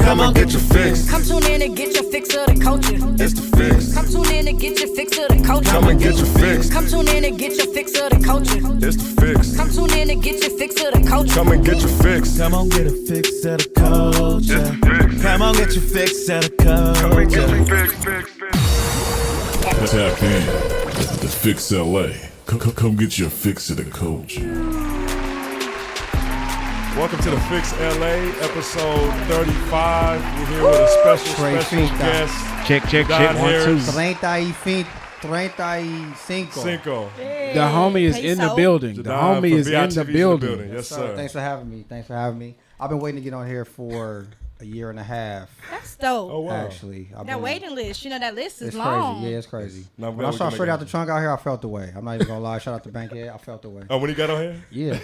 Come on, get your fix. Come tune in and get your fix of the culture. It's the fix. Come tune in and get your fix of the culture. Come and get your fix. Come tune in and get your fix of the culture. It's the fix. Come tune in and get your fix of the culture. Come and get your fix. Come on, get a fix of the culture. Come on, get your fix of the Come and get culture. your fix. Tap in. The Fix LA. Come get your fix of the culture. Welcome to the Fix LA, episode 35. We're here with a special guest. Check, Don 1, 2. 35. Cinco. The homie is in the Payso. building. The Judon homie from is in the VITV's building. Yes, So, sir. thanks for having me. I've been waiting to get on here for a year and a half. That's dope. Oh, wow. Actually, That waiting list, that list is It's long. crazy. Yeah, it's crazy. No, I'm When glad I we saw can straight make out the it. trunk out here, I felt the way. I'm not even gonna lie. Shout out to Bankhead. I felt the way. Oh, when he got on here? Yeah,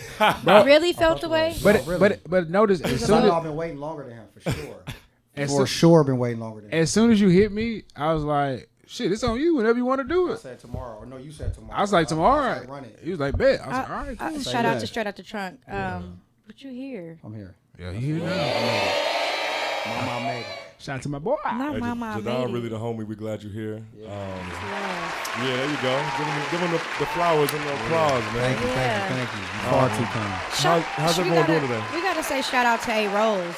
Really felt the way? But really. but notice as because soon I've as, been waiting longer than him for sure. as, For soon, sure, been waiting longer than him. as soon as you hit me, I was like, shit, it's on you whenever you want to do I it. said tomorrow, or no, you said tomorrow. I was like, tomorrow. I said, run it. He was like, bet. I was like, all right, cool. Shout out that. to Straight Out the Trunk. What you hear? I'm here. Yeah, you hear that? My mom made it. Shout out to my boy. Not Hey, my mom Judon, made really it. the homie. We're glad you're here. Yeah. Yeah, there you go. Give him the flowers and the applause, man. Thank you. Yeah. You far too kind. How's We everyone gotta- doing today? We gotta say shout out to A Rose.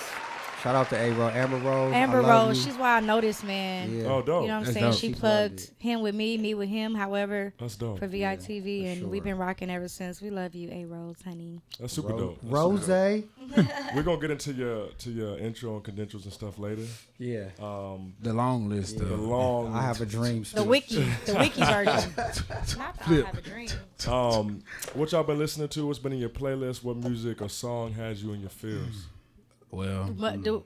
Shout out to Amber Rose. Amber I love Rose, you. she's why I know this man. Yeah. Oh, dope. You know what I'm That's saying? dope. She She loved plugged it. him with me with him, however, That's dope. for VITV, for and sure. we've been rocking ever since. We love you, A Rose, honey. That's super dope. That's Rose. super dope. We're gonna get into your intro and credentials and stuff later. Yeah. The long list. The long. I have a dream. The wiki version. Not I have a dream. What y'all been listening to? What's been in your playlist? What music or song has you in your feels? Well, Do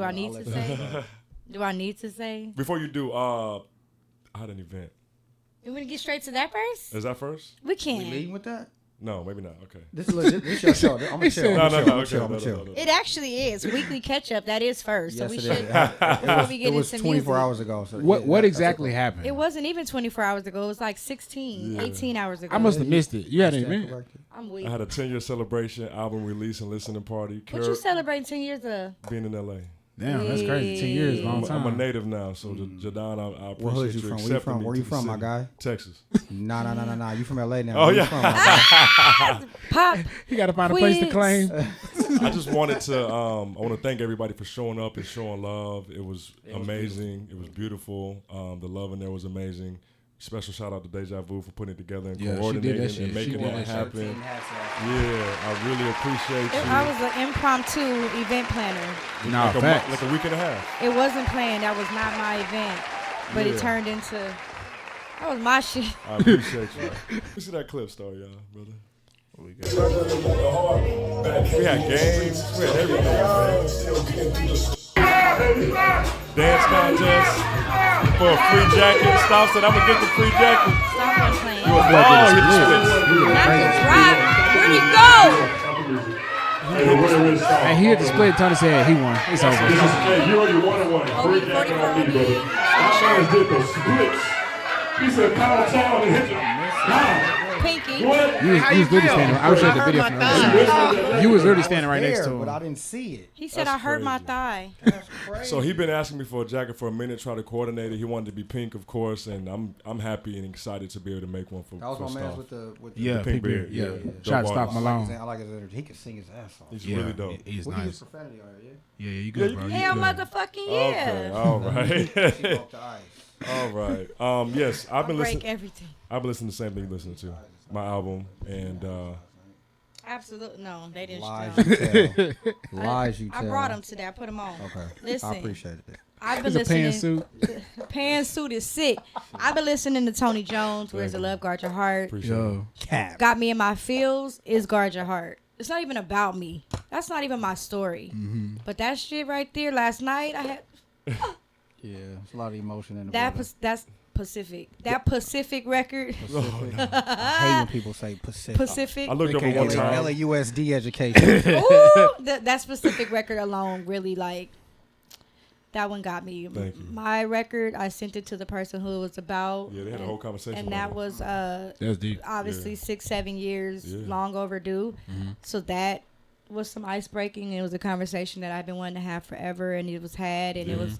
I need to say? Do I need to say? Before you do, I had an event. You want to get straight to that first? Is that first? We We can. leading with that? No, maybe not. Okay. This is your show. I'm gonna chill. No, I'm no, gonna no. chill. Okay. I'm gonna chill. No. It actually is weekly catch up. That is first, so Yes, we it should. is. Before we get It was into 24 music. hours ago. So what yeah, that's exactly okay. happened? It wasn't even 24 hours ago. It was like 16, 18 hours ago. I must have missed it. You had an Stand event. corrected. I'm weak. I had a 10-year celebration, album release, and listening party. What you celebrating 10 years of? Being in LA. Damn, that's crazy. 10 years, long I'm a time. native now, so Judon, I appreciate What hood you you from? accepting Where me you to from? the Where you from, my city. guy? Texas. Nah. You from LA now? Oh, Where yeah. You from, my guy? Pop. He got to find a place to Quiz. claim. I just wanted to I want to thank everybody for showing up and showing love. It was amazing. It was beautiful. The love in there was amazing. Special shout out to Deja Vu for putting it together and Yeah, she did coordinating that shit. and She making did it that shit. happen. Yeah, I really appreciate you. I was an impromptu event planner. Nah, like, facts. like a week and a half. It wasn't planned. That was not my event, but Yeah. it turned into. That was my shit. I appreciate you. Let me see that clip star, y'all, brother. What we got? We had games. We had everything, man. Dance contest for a free jacket. Stop said, I'm going to get the free jacket. Stop one playing. Oh, he just split. Not the drive. Where'd he go? And he had to split. Tony said he won. It's over. Hey, you already won. Oh, he 44 on me. My man did the splits. He said, pound town and hit you. Nah. Pinky. What? You was literally standing. I was showing the video from earlier. You was literally standing right next to There, but I him. didn't see it. He said That's I hurt my crazy. thigh. That's crazy. So he been asking me for a jacket for a minute, try to coordinate it. He wanted to be pink, of course, and I'm happy and excited to be able to make one for That was for my man Staff. with the Yeah, pink Pink beard. Beard. Yeah. Yeah. Shout out to Dope Stop artist. Malone. I like his energy. He can sing his ass off. He's Yeah, really dope. He's We can use nice. profanity on here, Yeah, you Yeah, good, you bro. You Hell, good. motherfucking Okay, yeah. all right. yeah? She broke the ice. All right. Yes, I've been Break listening. everything. I've been listening to the same thing you listen to. My album and Absolutely no. They didn't. Lies No. you tell. Lies you tell. I brought them today. I put them on. Okay. Listen. I appreciate it. I've been It's a listening. pantsuit. Pantsuit is sick. I've been listening to Tony Jones. Where's the love? Guard your heart. appreciate it. Yo. Cap. Got me in my feels is guard your heart. It's not even about me. That's not even my story. Mm-hmm. But that shit right there last night, I had Yeah, it's a lot of emotion in the that. brother. That's Pacific. That Pacific record. Pacific. I hate when people say Pacific. Pacific. I looked over one time. LAUSD education. Ooh, that specific record alone really like that one got me. Thank you. My record, I sent it to the person who it was about. Yeah, they had a whole conversation and about that it. was That's deep. obviously Yeah. 6-7 years Yeah. long overdue. Mm-hmm. So that was some ice breaking. It was a conversation that I've been wanting to have forever, and it was had, and it was.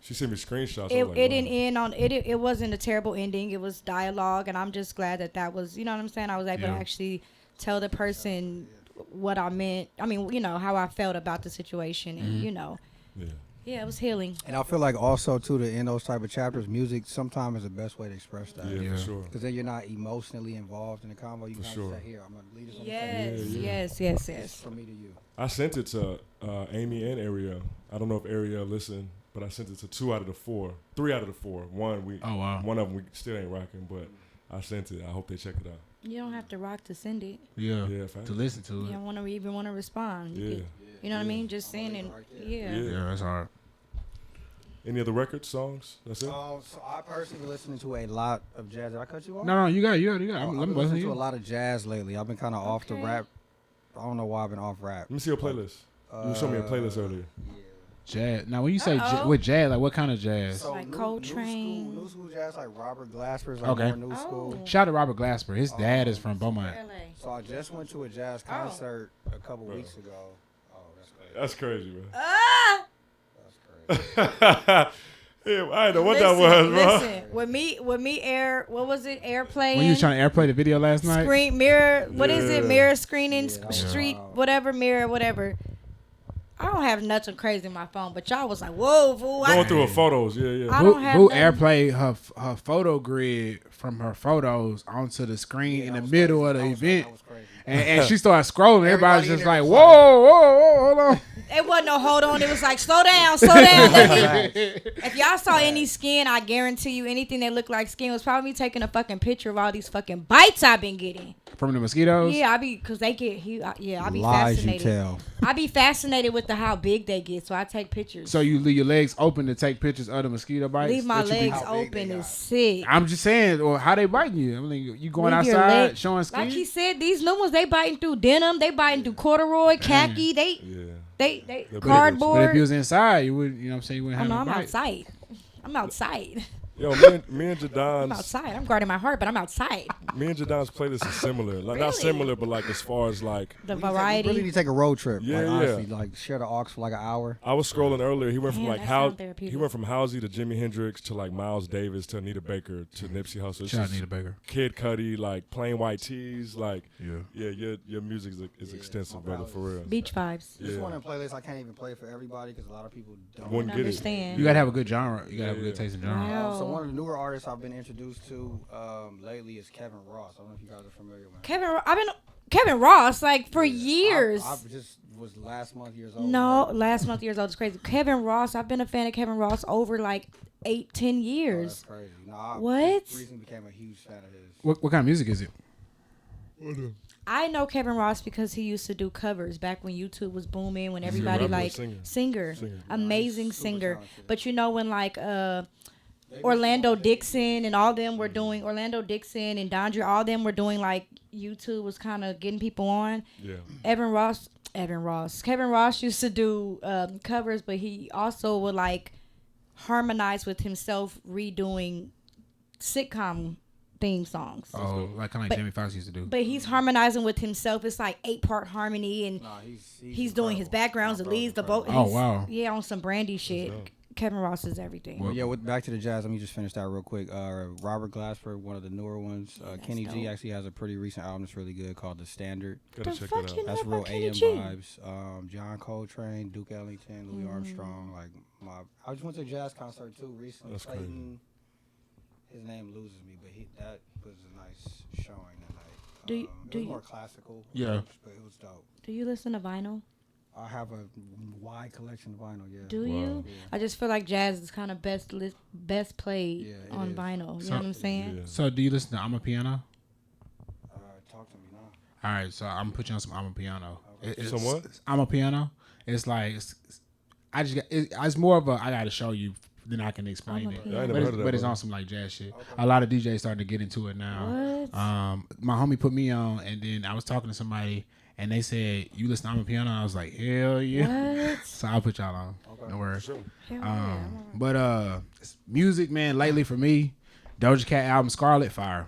She sent me screenshots. It Like, didn't end on it. It wasn't a terrible ending. It was dialogue, and I'm just glad that was. You know what I'm saying? I was able to actually tell the person what I meant. I mean, how I felt about the situation, and Yeah, it was healing. And I feel like also too, to end those type of chapters, music sometimes is the best way to express that. Yeah, for sure. Because then you're not emotionally involved in the convo. You can say, here, I'm gonna lead us on Yes. From me to you. I sent it to Amy and Ariel. I don't know if Ariel listened, but I sent it to 3 out of the 4. One of them we still ain't rocking, but I sent it. I hope they check it out. You don't have to rock to send it. Yeah, facts. to listen to it. You don't even want to respond. You know what I mean? Just send it. Yeah, that's hard. Any other records, songs? That's it? So I personally been listening to a lot of jazz. Did I cut you off? No, you got it. I've been listening to a lot of jazz lately. I've been kind of off the rap. I don't know why I've been off rap. Let me see your playlist. You showed me a playlist earlier. Jazz. Now, when you say with jazz, like what kind of jazz? So like Coltrane. New school jazz, like Robert Glasper's, like more new school. Shout out to Robert Glasper. His dad is from Beaumont. So I just went to a jazz concert a couple weeks ago. Oh, That's crazy, man. That's crazy. Yeah, I didn't know what that was, bro. Listen, with me, what was it? Airplay. When you was trying to airplay the video last night? Screen, mirror, what is it? Mirror screening, street, whatever, mirror, whatever. I don't have nothing crazy in my phone, but y'all was like, whoa, fool. Going through her photos, yeah. I don't have who nothing. airplayed her photo grid from her photos onto the screen in the middle of the event. And she started scrolling. Everybody's just like, whoa, hold on. It wasn't no hold on. It was like, slow down. If y'all saw any skin, I guarantee you anything that looked like skin was probably me taking a fucking picture of all these fucking bites I've been getting. From the mosquitoes? Yeah, because they get, I be Lies fascinated. you tell. I be fascinated with how big they get, so I take pictures. So you leave your legs open to take pictures of the mosquito bites? Leave my legs open is sick. I'm just saying, or how they biting you? I mean, you going Leave your outside leg- showing skin? Like he said, these new ones, they biting through denim, they biting through corduroy, khaki, they cardboard. But if you was inside, you would, you know what I'm saying, you wouldn't have I'm no bite. outside. I'm outside. Yo, me and Judon's. I'm outside. I'm guarding my heart, but I'm outside. Me and Judon's playlist is similar. Like, not similar, but like as far as like the variety. Really need to take a road trip. Yeah, like, yeah. honestly, like share the aux for like an hour. I was scrolling earlier. He went from Damn, like that sound therapeutic. he went from Halsey to Jimi Hendrix to like Miles Davis to Anita Baker to Nipsey Hussle. Shout out Anita Baker. Kid Cudi, like plain white tees, like Yeah. your music is extensive, brother, for real. Beach vibes. This one in playlist I can't even play for everybody because a lot of people don't Wouldn't get it. Understand. You gotta have a good genre. You gotta have a good taste in genre. Wow. So one of the newer artists I've been introduced to lately is Kevin Ross. I don't know if you guys are familiar with him. I've been Kevin Ross like for years. I just was last month years old. No, last month years old is crazy. Kevin Ross, I've been a fan of Kevin Ross over like 8-10 Oh, years. that's crazy. No, I What? just recently became a huge fan of his. What kind of music is it? I know Kevin Ross because he used to do covers back when YouTube was booming, when everybody rapper or like singer? amazing Super singer. talented. But you know when like Orlando Dixon and all them were doing Orlando Dixon and Dondre, all them were doing like YouTube was kind of getting people on. Yeah. Kevin Ross used to do covers, but he also would like harmonize with himself redoing sitcom theme songs. Oh, like kind of like Jamie Foxx used to do. But he's harmonizing with himself. It's like 8-part harmony, and Nah, he's doing his backgrounds, the leads, the boat. Oh, wow. Yeah, on some Brandy shit. Kevin Ross is everything. Well, yeah, back to the jazz. Let me just finish that real quick. Robert Glasper, one of the newer ones. Kenny G actually has a pretty recent album that's really good called The Standard. Gotta check that out. That's real Kenny AM G? vibes. John Coltrane, Duke Ellington, Louis Armstrong. Like I just went to a jazz concert too recently. That's Clayton, his name loses me, but that was a nice showing that night. Do it was you- more classical. Yeah. but it was dope. Do you listen to vinyl? I have a wide collection of vinyl. Yeah. Do you? Yeah. I just feel like jazz is kind of best played Yeah, it on is. vinyl. You So- know what I'm saying? Yeah. So do you listen to I'm a Piano? Talk to me now. All right, so I'm gonna put you on some I'm a Piano. Some what? I'm a Piano. It's like it's more of a I gotta show you, then I can explain I'm a it. Piano. I ain't But never it's, heard of that. but it's bro. on some like jazz shit. A lot of DJs starting to get into it now. What? My homie put me on, and then I was talking to somebody, and they said, "You listen to I'm a Piano?" I was like, "Hell yeah!" What? So I'll put y'all on. No worries. Hell yeah. But music, man, lately for me, Doja Cat album Scarlet, fire.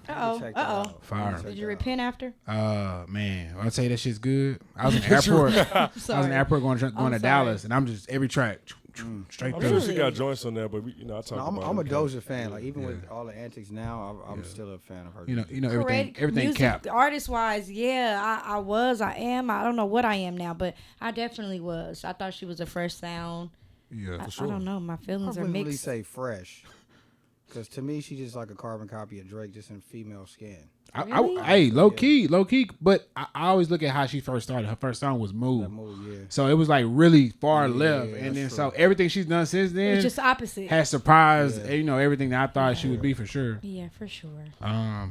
Fire. Did you repent after? Man, I'll tell you that shit's good. I was in the airport. I was in the airport going to Dallas, and I'm just every track straight I'm through. sure she got joints on there, but I talk about. I'm a Doja fan. Like even with all the antics now, I'm still a fan of her. You know everything capped. Artist wise, yeah, I was, I am. I don't know what I am now, but I definitely was. I thought she was a fresh sound. Yeah, for sure. I don't know. My feelings are mixed. I wouldn't really say fresh, because to me she's just like a carbon copy of Drake, just in female skin. Really? Low key. But I always look at how she first started. Her first song was Move. So it was like really far left, and then so everything she's done since then, it's just opposite. Has surprised everything that I thought she would be for sure. Yeah, for sure.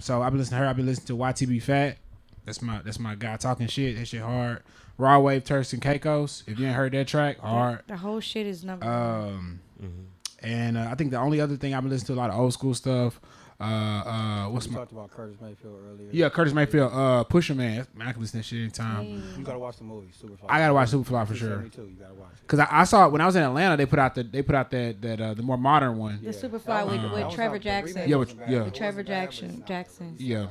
So I've been listening to her. I've been listening to YTB Fat. That's my guy talking shit. That shit hard. Raw Wave, Turks and Caicos. If you ain't heard that track, hard. The whole shit is number one. And I think the only other thing I've been listening to a lot of old school stuff. We talked about Curtis Mayfield earlier. Yeah, Curtis Mayfield. Pusher Man. I can listen to that shit anytime. You gotta watch the movie Superfly. I gotta watch Superfly for sure. Me too. You gotta watch it. Cause I saw it when I was in Atlanta. They put out that the more modern one. The Superfly with Trevor Jackson. Yeah, with Trevor Jackson. Yeah.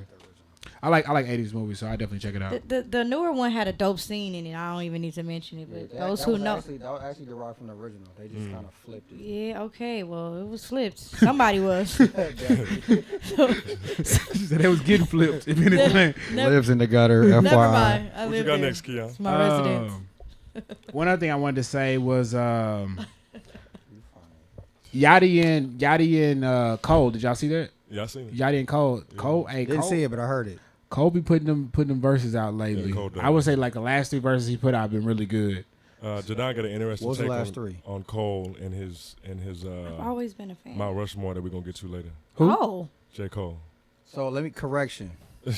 I like 80s movies, so I definitely check it out. The newer one had a dope scene in it. I don't even need to mention it, but those who know. That was actually derived from the original. They just kind of flipped it. Yeah, okay. Well, it was flipped. Somebody was. She said it was getting flipped. If anything, lives in the gutter. FYI. Never mind. What you got next, Keon? It's my residence. One other thing I wanted to say was Yachty and Cole. Did y'all see that? Yeah, I seen it. Yachty and Cole. Yeah. Cole, Didn't see it, but I heard it. Cole be putting them verses out lately. Yeah, I would say like the last 3 verses he put out have been really good. Judon got an interesting take on Cole and his I've always been a fan. Mount Rushmore that we're gonna get to later. Who? Oh. J. Cole. So let me correction.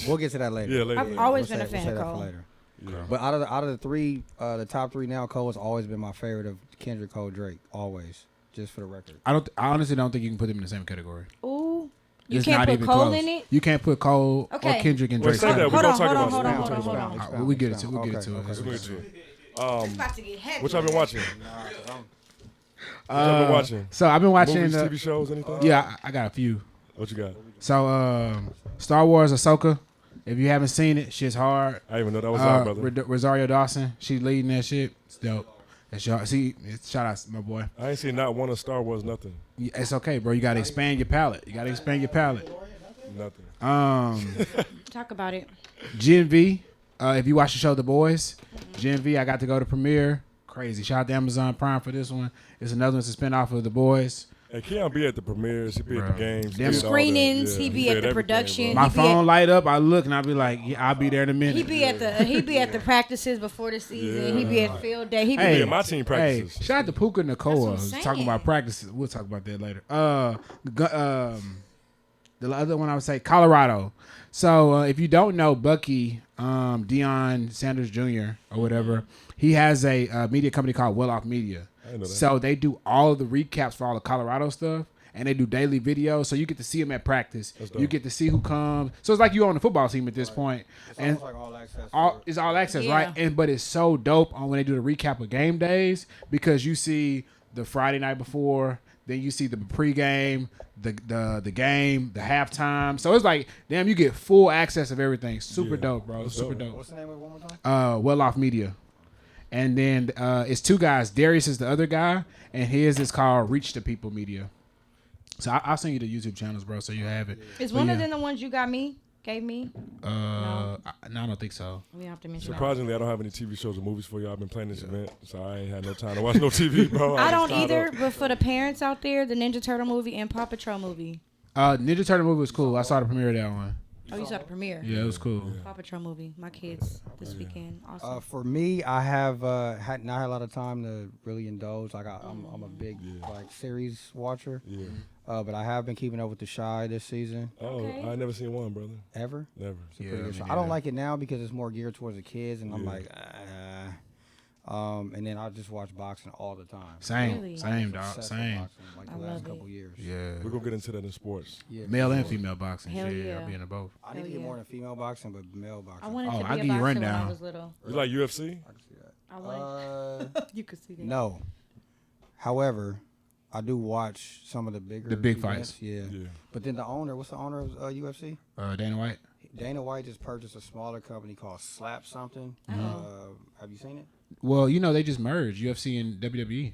We'll get to that later. Yeah, later. I've always been a fan of Cole. Later. Yeah. But out of the 3, the top 3 now, Cole has always been my favorite of Kendrick, Cole, Drake. Always, just for the record. I honestly don't think you can put them in the same category. Ooh. You It's can't not put even Cole close. in it? You can't put Cole or Kendrick and Drake. Hold on. We'll get it to it. It's about to get heavy. What y'all been watching? What y'all been watching? So I've been watching movies, TV shows, anything? Yeah, I got a few. What you got? So Star Wars Ahsoka. If you haven't seen it, shit's hard. I didn't even know that was out, brother. Rosario Dawson, she's leading that shit. It's dope. That's y'all. See, shout out to my boy. I ain't seen not one of Star Wars, nothing. It's okay, bro. You gotta expand your palette. Nothing. Talk about it. Gen V. If you watch the show The Boys, Gen V, I got to go to premiere. Crazy. Shout out to Amazon Prime for this one. It's another one to spin off of The Boys. Hey, Keon be at the premieres. He be at the games. The screenings. He be at the production. My phone light up. I look and I be like, yeah, I'll be there in a minute. He be at the practices before the season. Yeah. He be at field day. He be at my team practices. Hey, shout out to Puka Nakoa. Who's talking about practices. We'll talk about that later. The other one I would say Colorado. So if you don't know Bucky, Deion Sanders Jr. or whatever, he has a media company called Well Off Media. So they do all of the recaps for all the Colorado stuff, and they do daily videos. So you get to see them at practice. You get to see who comes. So it's like you on the football team at this point. It's like all access. It's all access, right? But it's so dope on when they do the recap of game days because you see the Friday night before, then you see the pregame, the game, the halftime. So it's like, damn, you get full access of everything. Super dope, bro. Super dope. What's the name of it one more time? Well Off Media. And then it's 2 guys. Darius is the other guy, and his is called Reach the People Media. So I'll send you the YouTube channels, bro, so you have it. Is one of them the ones you gave me? No, I don't think so. We have to mention Surprisingly, I don't have any TV shows or movies for you. I've been playing this event, so I ain't had no time to watch no TV, bro. I don't either, but for the parents out there, the Ninja Turtle movie and Paw Patrol movie. Ninja Turtle movie was cool. I saw the premiere of that one. Oh, you saw the premiere? Yeah, it was cool. Paw Patrol movie. My kids this weekend. Awesome. For me, I have not had a lot of time to really indulge. Like I'm a big like series watcher. Yeah. But I have been keeping up with The Shy this season. Oh, okay. I never seen one, brother. Ever? Never. I don't like it now because it's more geared towards the kids, and I'm like, and then I just watch boxing all the time. Same, dog. Same. Like the last couple years. Yeah. We're gonna get into that in sports. Yeah, male and female boxing. Hell yeah. I'll be in both. I need to get more into female boxing, but male boxing. I wanted to be a boxer when I was little. You like UFC? I can see that. You could see that. No. However, I do watch some of the bigger big events, fights. Yeah. But then the owner, what's the owner of UFC? Dana White. Dana White just purchased a smaller company called Slap something. Have you seen it? Well, they just merged UFC and WWE.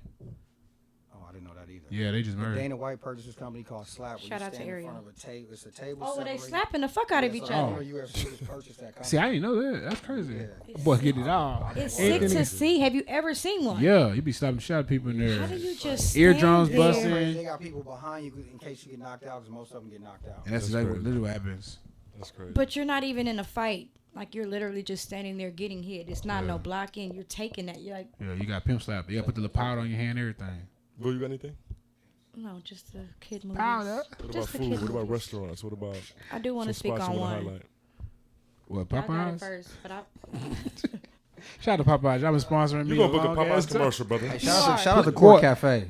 Oh, I didn't know that either. Yeah, they just merged. Dana White purchased this company called Slap. Shout out to in Ariel. front of a table. It's a table. Oh, well, they separated. slapping the fuck out of each other. UFC just purchased that company. See, I didn't know that. That's crazy. Boy, get it all. It's sick to see. Have you ever seen one? Yeah, you be stopping the shot at people in there. How do you just Eardrums stand there? busting. They got people behind you in case you get knocked out, because most of them get knocked out. And that's literally what happens. That's crazy. But you're not even in a fight. Like, you're literally just standing there getting hit. It's not no blocking. You're taking that. You're like, Yeah, you got pimp slap. You got to put the little powder on your hand and everything. Boo, you got anything? no, just the kid movies. Powder. What about Just the food? kid What about movies. restaurants? What about I do want to some speak spots on you wanna one. highlight? What, I got it Popeyes? first, but I Shout out to Popeyes. Y'all been sponsoring me. You gonna book a long Popeyes ass time. commercial, brother? Hey, shout out to Court Cafe.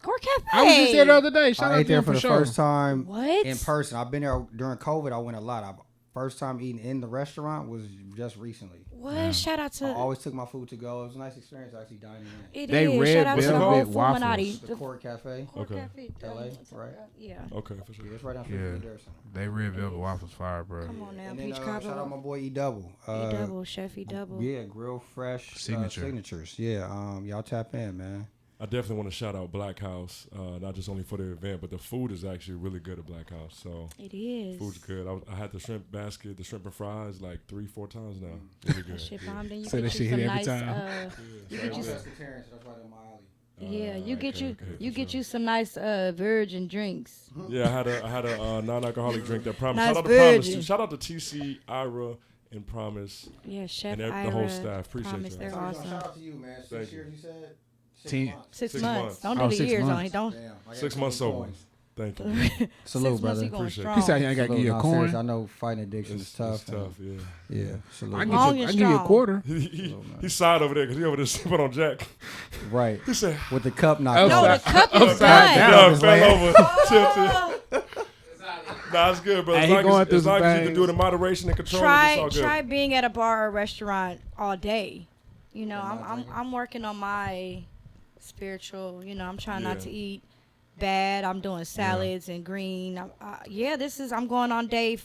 Court Cafe. I was just there the other day. Shout I out ate to there them for the sure. first time What? in person. I've been there during COVID. I went a lot. First time eating in the restaurant was just recently. What? Shout out I to. always took my food to go. It was a nice experience actually dining in. It They is. red Shout out to the velvet whole waffles. Fulminati. The Court Cafe. Court Okay. Cafe. LA, right? Yeah. Okay, for sure. Yeah, it's right down Yeah. from Dare Center. They red velvet waffles fire, bro. Come on now, And then Peach shout out my Cobbler. boy E Double. E double, Chef E double. Yeah, Grill Fresh signatures. Yeah, y'all tap in, man. I definitely want to shout out Black House, not just only for the event, but the food is actually really good at Black House. So It is. food's good. I had the shrimp basket, the shrimp and fries, like 3-4 times now. Really good. That shit bomb. Then you So get that you shit some hit every nice. time. You get you. That's why they're my alley. Yeah, you get okay, you. okay, You for get sure. you some nice virgin drinks. Yeah, I had a non-alcoholic drink that Promise. Nice Shout out to Promise. virgin. Too. Shout out to TC, Ira, and Promise. Yeah, Chef And Ira. the whole staff. Appreciate Promise, you. they're Shout awesome. out to you, man. 6 Thank years, you said? 6 Ten- months. 6 6 months. months. Don't Oh, do the 6 years on months. it. Don't. Damn, I got 6 months 20 sober. coins. Thank you. Salute, 6 months brother. you going Appreciate it. strong. He said, I got to give you a Nah, coin. serious, I know fighting addiction is It's tough. tough, yeah. Yeah, I salute. can Long give and you a strong. quarter. He sighed over there because he over there sipping on Jack. Right. He said, With the cup knocked Oh, No, out. the cup is Upside done. down. "Yeah, fell over." Tilted. Nah, it's good, bro. Hey, As he long going as, through as, long some as you can things. do it in moderation and control, it's all good. Try being at a bar or restaurant all day. You know, I'm working on my spiritual. You know, I'm trying not Yeah. to eat bad. I'm doing salads and green. I'm going on day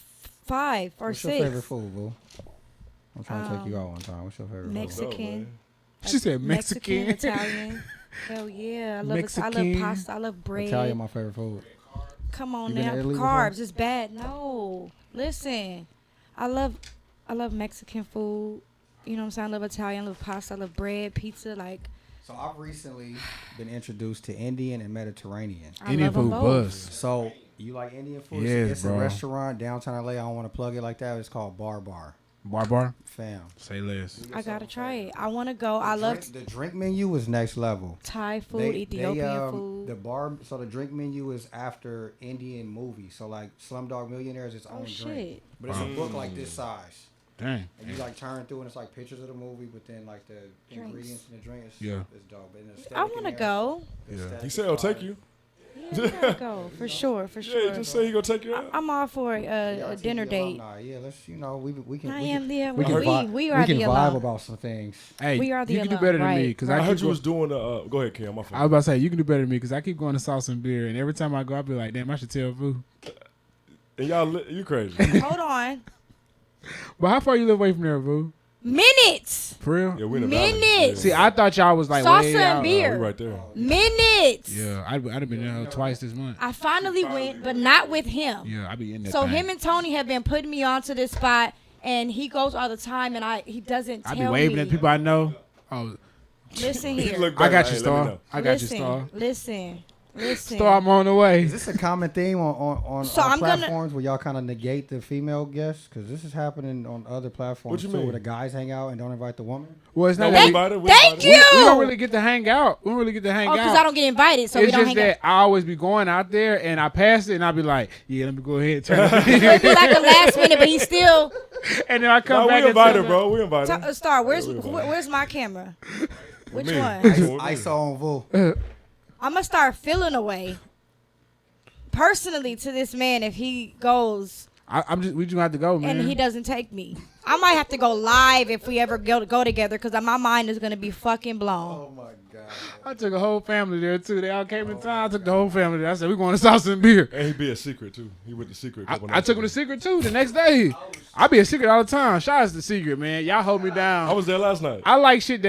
5 or What's 6. your favorite food, boo? I'm trying to take you out one time. What's your favorite food? Mexican. She said Mexican. Italian. Hell yeah, I love Mexican. pasta. I love bread. Italian, my favorite food. Come on You been now, to Italy carbs before? is bad. No, listen, I love Mexican food. You know what I'm saying? I love Italian, I love pasta, I love bread, pizza. Like So I've recently been introduced to Indian and Mediterranean. I Indian love 'em food both. buzz. So you like Indian food? Yes, It's bro. a restaurant downtown LA. I don't want to plug it like that. It's called Bar. Bar. Fam. Say less. I gotta try it. I want to go. I love The drink menu was next level. Thai food, Ethiopian food. The bar, so the drink menu is after Indian movies. So like Slumdog Millionaire is its own Oh drink, shit! but it's a book like this size, Dang. and you like turn through and it's like pictures of the movie, but then like the ingredients in the drink is Yeah. it's dope. But in the I aesthetic want in to there, go. the aesthetic He is said he'll fire. take you. Yeah, I gotta go for sure. Yeah, just say he gonna take you out. I'm all for a RTV dinner date. alumni. Yeah, let's we can. I we am can, the we can vibe, we are can the vibe alum. about some things. Hey, We are the you can do alum, better than me right. because I I heard keep you go- was doing the. Go ahead, Kim. My I fault. was about to say you can do better than me because I keep going to sauce and beer, and every time I go, I be like, damn, I should tell Boo. And y'all, you crazy. Hold on, But how far you live away from there, Boo? minutes, For real? Yeah, we in the valley. Minutes. See, I thought y'all was like Salsa way and out. beer. We right there. minutes. Yeah, I'd have been there twice this month. I finally went, but not with him. Yeah, I be in there. So him and Tony have been putting me onto this spot, and he goes all the time, and he doesn't I tell be waving me. at people I know. Oh, Listen He here. looked I back got like, you, "Hey, let me Star. know." I got you, listen, Star. listen. Star, I'm on the way. Is this a common theme on So our I'm gonna- platforms where y'all kind of negate the female guests? Because this is happening on other platforms What you too, mean? where the guys hang out and don't invite the woman. Well, it's No, not we that invited. We Thank invited. you. we don't really get to hang out. We don't really get to hang Oh, out. because I don't get invited, so we it's don't just hang that I always be going out there and I pass it and I be like, yeah, let me go ahead and turn out. it. It'd be like a last minute, but he still. And then I come No, back we and tell invited, them- bro. We invited. Star, where's Yeah, we invited. where's my camera? Which Me. one? With me. I saw on Vull. I'm gonna start feeling away personally to this man if he goes we just have to go, man. and he doesn't take me. I might have to go live if we ever go together because my mind is gonna be fucking blown. Oh my god. I took a whole family there too. They all came in town. I took the whole family there. I said, we going to Sauce and Beer. And he be a secret too. He went to secret. I took him to secret too the next day. I be a secret all the time. Shout out to secret, man. Y'all hold me down. I was there last night. I like shit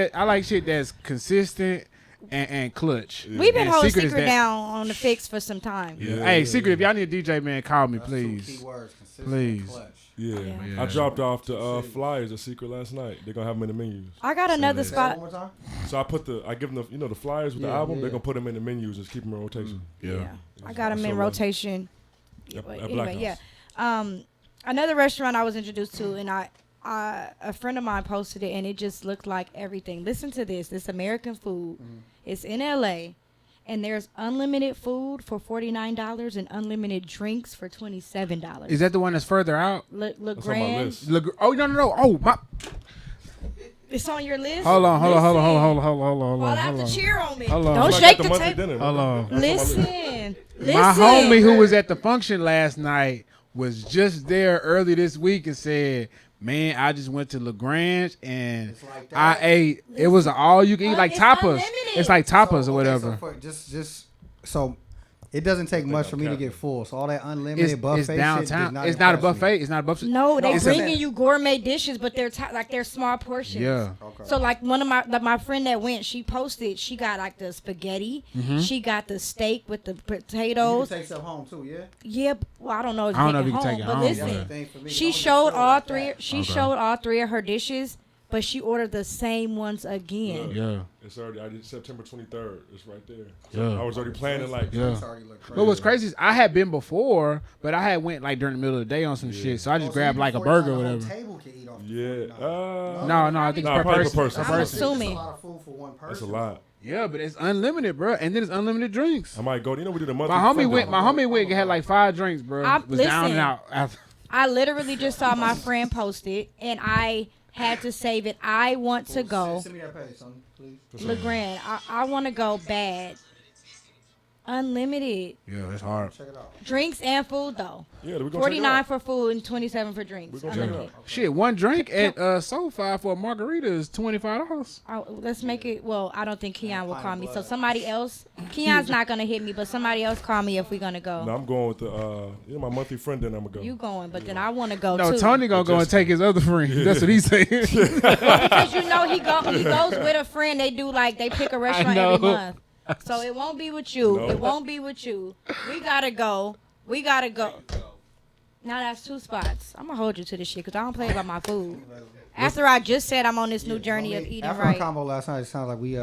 that's consistent and clutch. We've been And holding Secret is Secret that- down on the fix for some time. Hey, Secret, if y'all need a DJ, man, call me, That's please. 2 key words, consistent Please. and clutch. Yeah. Yeah. I dropped off the flyers at Secret last night. They're gonna have them in the menus. I got another Say that spot. one more time. So I give them the flyers with the Yeah, album. yeah. They're gonna put them in the menus, just keep them in rotation. Yeah. I got them So, in rotation. At Black Anyway, yeah. House. Another restaurant I was introduced to, and a friend of mine posted it, and it just looked like everything. Listen to this. This American food. It's in LA, and there's unlimited food for $49 and unlimited drinks for $27. Is that the one that's further out? That's on my LeGrand. list. Oh, no. Oh, my. It's on your list. Hold on. Well, I have to cheer on me. Hold on. Don't I shake got the monthly table. dinner. Hold on. Listen. My homie who was at the function last night was just there early this week and said, man, I just went to LaGrange and It's like I that. ate. It was an all you can eat, like It's tapas. unlimited. It's like tapas So, or okay, whatever. So it doesn't take much for me to capping. get full. So all that unlimited buffet It's shit does downtown. not It's not a impress me. buffet. It's not a buffet. No, they It's a- bringing you gourmet dishes, but they're like they're small portions. Yeah. Okay. So like one of my friend that went, she posted she got like the spaghetti, she got the steak with the You can potatoes. take stuff home too, yeah. Yeah, well I don't know if you I don't know take if it you can home, take it but home, listen, yeah. That's the thing for me. she I'm showed just all like three. that. She showed all three of her dishes, but she ordered the same ones again. Yeah. It's already. I did September 23rd. It's right there. Yeah. I was already planning like. Yeah. It's already look crazy. But what's crazy is I had been before, but I had went like during the middle of the day on some shit, so I just Oh, so grabbed even like a $49 burger or whole whatever. table can eat off the Yeah. $49. No, I think Nah, per probably per person. person. Per I'm person. assuming. That's a lot of food for one person. That's a lot. Yeah, but it's unlimited, bro, and then it's unlimited drinks. I might go. You know we did a monthly. My homie friend went. dinner. My homie went and had like 5 drinks, bro. Was down and Listen. out. After. I literally just saw my friend post it, and I had to save it. I want to go. Send me that page, son, please. LeGrand, I want to go bad. Unlimited Yeah, it's hard. Check it out. drinks and food though. Yeah, we gonna check it 49 out. for food and 27 for drinks. We gonna check it Unlimited. out. Shit, one drink at SoFi for a margarita is $25. Let's make it. Well, I don't think Keon will call me. So somebody else. Keon's not gonna hit me, but somebody else call me if we're gonna go. No, I'm going with the my monthly friend dinner. I'm gonna go. You going, but then I want to go No, too. Tony gonna go and take his other friend. That's what he's saying. Because you know he goes with a friend. They pick a restaurant know. every month. So it won't be with you. No. It won't be with you. We gotta go. Now that's 2 spots. I'm gonna hold you to this shit because I don't play about my food. After I just said I'm on this new journey of eating After right. our combo last night, it sounds like we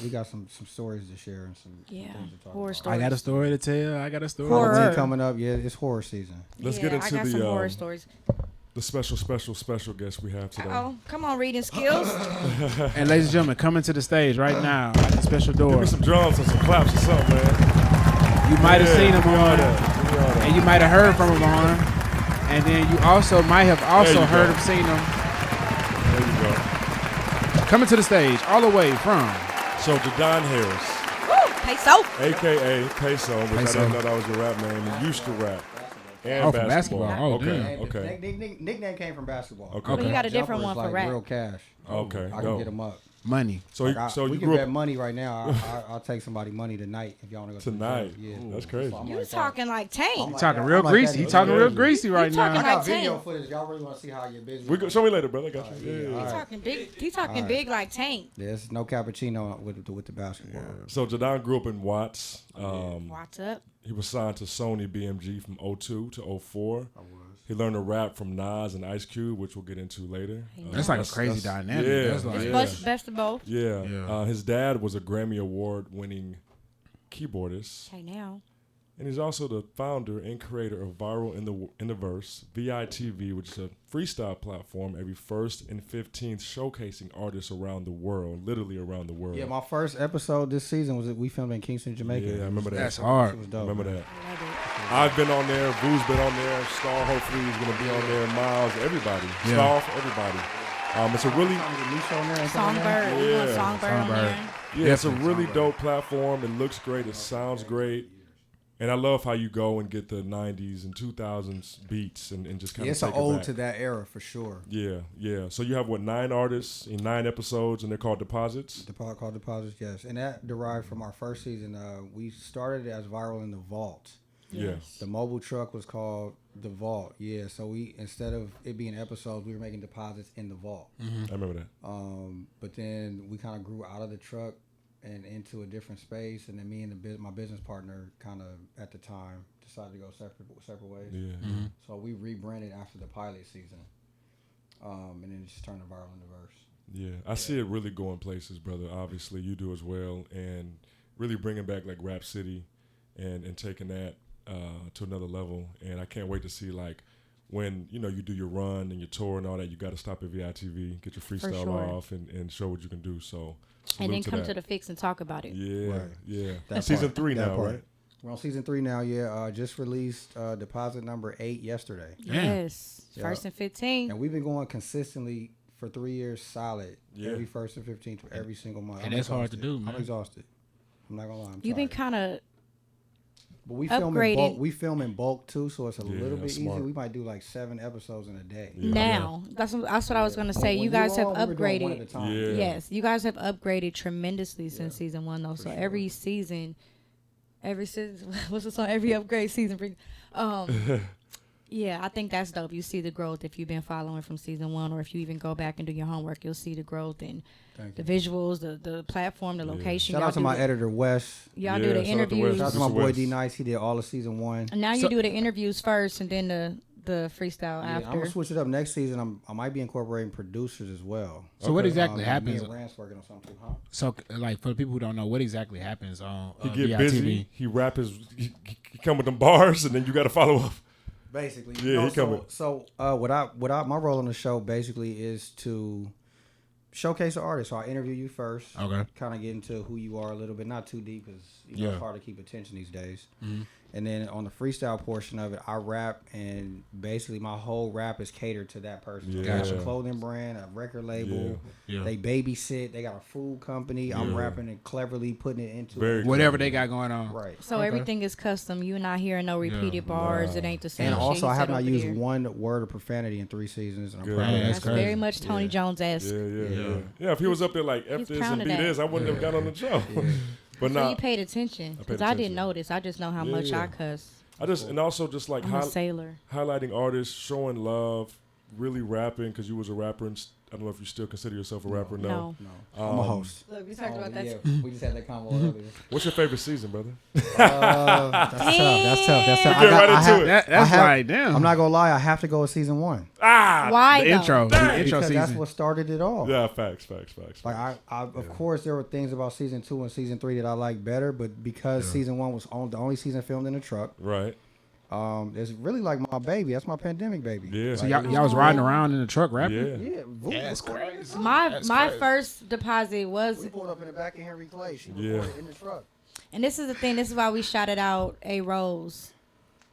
got some stories to share and some Yeah, things to talk horror about. stories. I got a story to tell. I got a story. Horror. Halloween coming up, yeah, it's horror season. Let's Yeah, get into I got some the horror stories. the special guest we have today. Oh, come on, reading skills. And ladies and gentlemen, coming to the stage right now at the special Give door. me some drums and some claps or something, man. You might have Yeah, seen him give me all on, that. Give me all that. and you might have heard from him on, and then you also might have also There you heard go. him, seen him. There you go. Coming to the stage all the way from. So Judon Harris, Woo, Payso. aka Payso, which I Payso. didn't know that was your rap name. You used to rap. And Oh, from basketball. Oh, okay. damn. Okay. Nickname came from basketball. Okay. But you got a different Jumper's one for like rap. real cash. Okay. I can dope. get them up. Money. So, so we you can grew bet up money right now. I'll take somebody money tonight if y'all want to go tonight. To the gym. Ooh, that's crazy. So I'm You like that. talking like Tank. He talking that. real I'm like greasy. that. He talking real Yeah. greasy right You now. talking I got like video Tank. footage. Y'all really want to see how your business? We go, show me later, brother. I got you. yeah, Yeah. all He right. talking big. He talking Alright. big like Tank. There's no cappuccino with the basketball. So Judon grew up in Watts. What's up? He was signed to Sony BMG from 02 to 04. He learned to rap from Nas and Ice Cube, which we'll get into later. That's like a crazy dynamic. Yeah, That's like, It's best of both. Yeah. Yeah. His dad was a Grammy Award-winning keyboardist, Hey now. and he's also the founder and creator of Viral in the Verse, VITV, which is a freestyle platform every 1st and 15th showcasing artists around the world, literally around the world. Yeah, my first episode this season was we filmed in Kingston, Jamaica. Yeah, I remember that. That's hard. It was dope. Remember man. that. I love it. I've been on there. Vu's been on there. Star hopefully is going to be on there. Miles, everybody. Yeah. Staff, everybody. It's a really, Nisha on there and something on there? Songbird. We want Yeah. Songbird on Songbird. there. yeah, it's a Definitely really Songbird. dope platform. It looks great. It sounds great. And I love how you go and get the 90s and 2000s beats and just kind of It's take an it ode back. to that era for sure. Yeah, yeah. So you have, 9 artists in 9 episodes, and they're called Deposits? The pod called Deposits, yes. And that derived from our first season. We started it as Viral in the Vault. Yeah. The mobile truck was called The Vault. Yeah, so we, instead of it being episodes, we were making deposits in the vault. I remember that. But then we kind of grew out of the truck and into a different space. And then me and my business partner kind of, at the time, decided to go separate ways. Yeah. So we rebranded after the pilot season. And then just turned to Viral in the Verse. Yeah, I see it really going places, brother. Obviously, you do as well, and really bringing back like Rap City, and taking that to another level. And I can't wait to see like when you do your run and your tour and all that. You got to stop at VITV, get your freestyle off, and show what you can do. So and then come that. to the Fix and talk about it. Yeah, Right. yeah. That Season part, 3 that now, part. right? We're on season 3 now. Yeah, just released deposit number 8 yesterday, Yes, Yeah. 1st and 15. and we've been going consistently for 3 years solid. Yeah. Every 1st and 15th, every single month. And I'm that's hard to exhausted. do, man. I'm exhausted. I'm not gonna lie. You've been tired. kind of But we film in upgraded. bulk. We film in bulk too, so it's a Yeah, little bit that's easy. smart. We might do like 7 episodes in a day. Yeah. now. That's what I was gonna say. When You guys have all, we were doing one at a upgraded. time. Yeah. Yes, you guys have upgraded tremendously since season 1, though. So sure. every season, what's the song? Every upgrade season. Yeah, I think that's dope. You see the growth if you've been following from season 1, or if you even go back and do your homework, you'll see the growth in Thank the you. visuals, the platform, the location. Shout Y'all out to do my the- editor Wes. Y'all do Yeah, the shout out to Wes. interviews. Shout out to my Mr. boy West. D Nice. He did all of season 1. And now So- you do the interviews first, and then the freestyle Yeah, I'm after. gonna switch it up next season. I might be incorporating producers as well. So what exactly Me happens? and Rance working on something too, huh? So like for the people who don't know, what exactly happens on He get VITV? busy. He rap he come with them bars, and then you got to follow up. Basically, Yeah, he coming. So my role on the show basically is to showcase the artist. So I interview you first. Okay. Kind of get into who you are a little bit, not too deep, because Yeah. it's hard to keep attention these days. And then on the freestyle portion of it, I rap, and basically my whole rap is catered to that person. So they have Yeah. a clothing brand, a record label. Yeah. They babysit. They got a food company. I'm Yeah. rapping and cleverly putting it into Very it. Whatever they got going on. Right. So everything is custom. You're not hearing no repeated bars. It ain't the same And shit also, he I have said not over used there. one word of profanity in 3 seasons. And I'm Good. proud of Yeah, that. that's That's crazy. very much Tony Jones-esque. Yeah. If he was up there like F He's this proud and of B that. this, I wouldn't have got on the show. But So now you paid attention, because I attention. didn't notice. I just know how much Yeah. I cuss. and also just like I'm a sailor. highlighting artists, showing love, really rapping because you was a rapper. And I don't know if you still consider yourself a rapper. No. No, I'm a host. Look, we talked about that. Yeah, we just had that convo earlier. What's your favorite season, brother? That's tough. That's tough. Get right into it. That's like damn. I'm not gonna lie. I have to go with season 1 Why the though? intro. The intro because that's season. what started it all. Yeah, facts. Like I of course, there were things about season 2 and season 3 that I liked better, but because season 1 was the only season filmed in a truck, Right. it's really like my baby. That's my pandemic baby. Yeah. So y'all was riding around in the truck rapping. Yeah. Yeah, That's crazy. My first deposit was, We pulled up in the back of Henry Clay. She Yeah. recorded in the truck. and this is the thing. This is why we shouted out A Rose,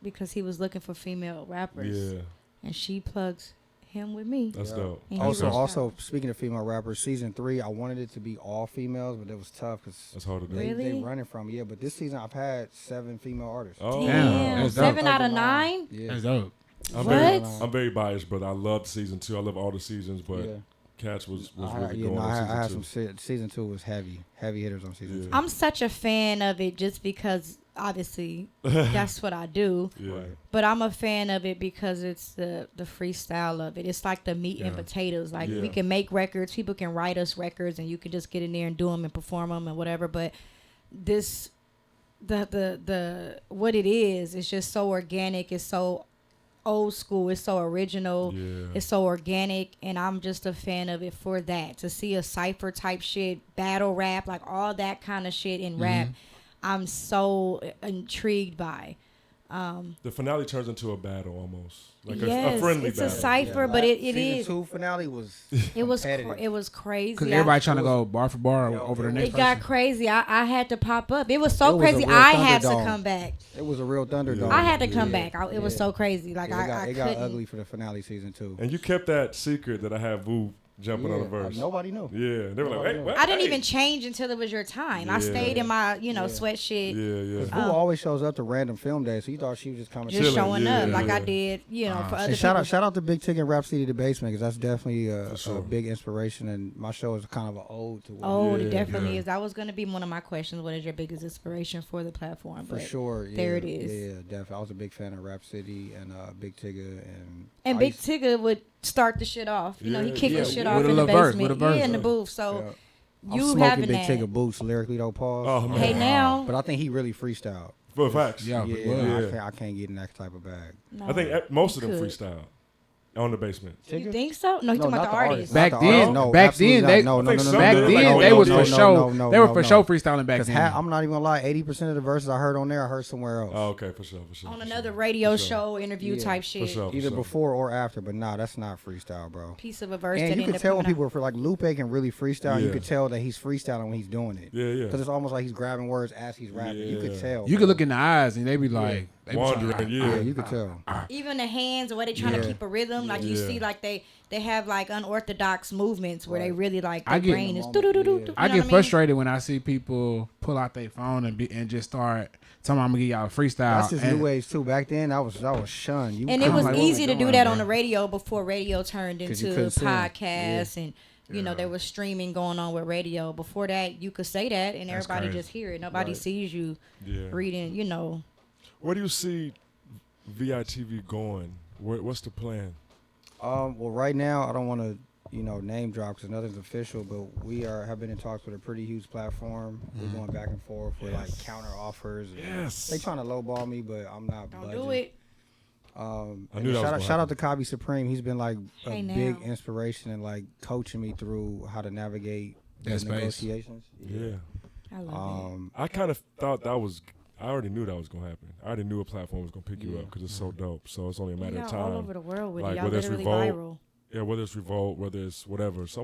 because he was looking for female rappers, Yeah. and she plugs him with me. That's dope. And he Also, reached out. also speaking of female rappers, season 3, I wanted it to be all females, but it was tough because That's hard to do. Really? they running from. Yeah, but this season I've had 7 female artists. Oh, Damn, that's dope. 7 out of 9. Yeah. That's dope. I'm very biased, brother. I loved season 2. I love all the seasons, but Yeah. Cats was I really had, going I on had season some season 2 was heavy hitters on season 2. I'm such a fan of it just because, obviously, that's what I do. 2. Yeah. But I'm a fan of it because it's the freestyle of it. It's like the meat and potatoes. Like, Yeah. we can make records. People can write us records, and you can just get in there and do them and perform them and whatever. But this, the what it is, it's just so organic. It's so old school. It's so original. Yeah. It's so organic, and I'm just a fan of it for that. To see a cypher type shit, battle rap, like all that kind of shit in rap, I'm so intrigued by. The finale turns into a battle almost. Like Yes, a friendly it's battle. a cypher, but it season is. 2 finale was It was competitive. it was crazy. Because I- everybody trying to go bar for bar over the next it got person. crazy. I had to pop up. It was so It was a crazy. real I had to Thunderdome. come back. It was a real Thunderdome. I had to come Yeah. back. It was Yeah. so crazy. Like Yeah, I it got couldn't. ugly for the finale season 2. And you kept that secret that I have Vu jumping on the verse. Nobody knew. Yeah, they were like, hey, what? I didn't Hey. even change until it was your time. I stayed in my, sweat shit. Yeah. Boo always shows up to random film days, so you thought she was just coming. Just showing up yeah. like I did, for other Shout people. out to Big Ticket Rap City, the Basement, because that's definitely a big inspiration, and my show is kind of an ode to. It definitely is. That was going to be one of my questions. What is your biggest inspiration for the platform? For sure. Yeah, there it is. Yeah, definitely. I was a big fan of Rap City and Big Tigger and Big Tigger would start the shit off. He kicked the shit off with in a the verse, basement. with a verse, in the booth. So I'm you smoking having Big that. Tigger boots lyrically though, pause. Oh, man. Hey now. But I think he really freestyled. For facts. Yeah. I can't get in that type of bag. No, I think most of them could. freestyle on the basement. You think so? No, you talking about the artists. Back Not the then, artist. No, back absolutely then, not. they No, I think some back did. then Like, they was no, for show. no, They were no, for no. show freestyling back Because then. I'm not even gonna lie, 80% of the verses I heard on there, I heard somewhere else. Oh, okay, for sure. On another radio show, interview type shit. For sure. Either before or after, but nah, that's not freestyle, bro. Piece of a verse. And that you ended can up tell when coming people are like Lupe can really freestyle. You Yeah. could tell that he's freestyling when he's doing it. Yeah. Because it's almost like he's grabbing words as he's rapping. You could tell. You could look in the eyes and they be like, they be Wandering, trying- yeah. Yeah, you could tell. out. Even the hands, the way they trying to keep a rhythm, like you see, like they have like unorthodox movements where they really like their brain is. I get frustrated when I see people pull out their phone and just start telling me I'm gonna give y'all a freestyle. That's just new age too. Back then, that was shunned. And it was like, easy what to we do doing, that bro? on the radio before radio turned 'Cause you into couldn't see 'em. podcasts and there was streaming going on with radio. Before that, you could say that and That's everybody crazy. just hear it. Nobody sees you reading. Where do you see VITV going? What's the plan? Well, right now, I don't want to, name drop because nothing's official, but we have been in talks with a pretty huge platform. We're going back and forth with like counter offers. They trying to lowball me, but I'm not. Don't budging. do it. I knew that was gonna shout out to Kabi Supreme. He's been like a Hey, now. big inspiration and like coaching me through how to navigate the That space. negotiations. Yeah. I love it. I kind of thought that was. I already knew that was gonna happen. I already knew a platform was gonna pick you up because it's so dope. So it's only a matter Y'all of time. all over the world with Like, it. Y'all whether it's literally Revolt, viral. Yeah, whether it's Revolt, whether it's whatever, it's a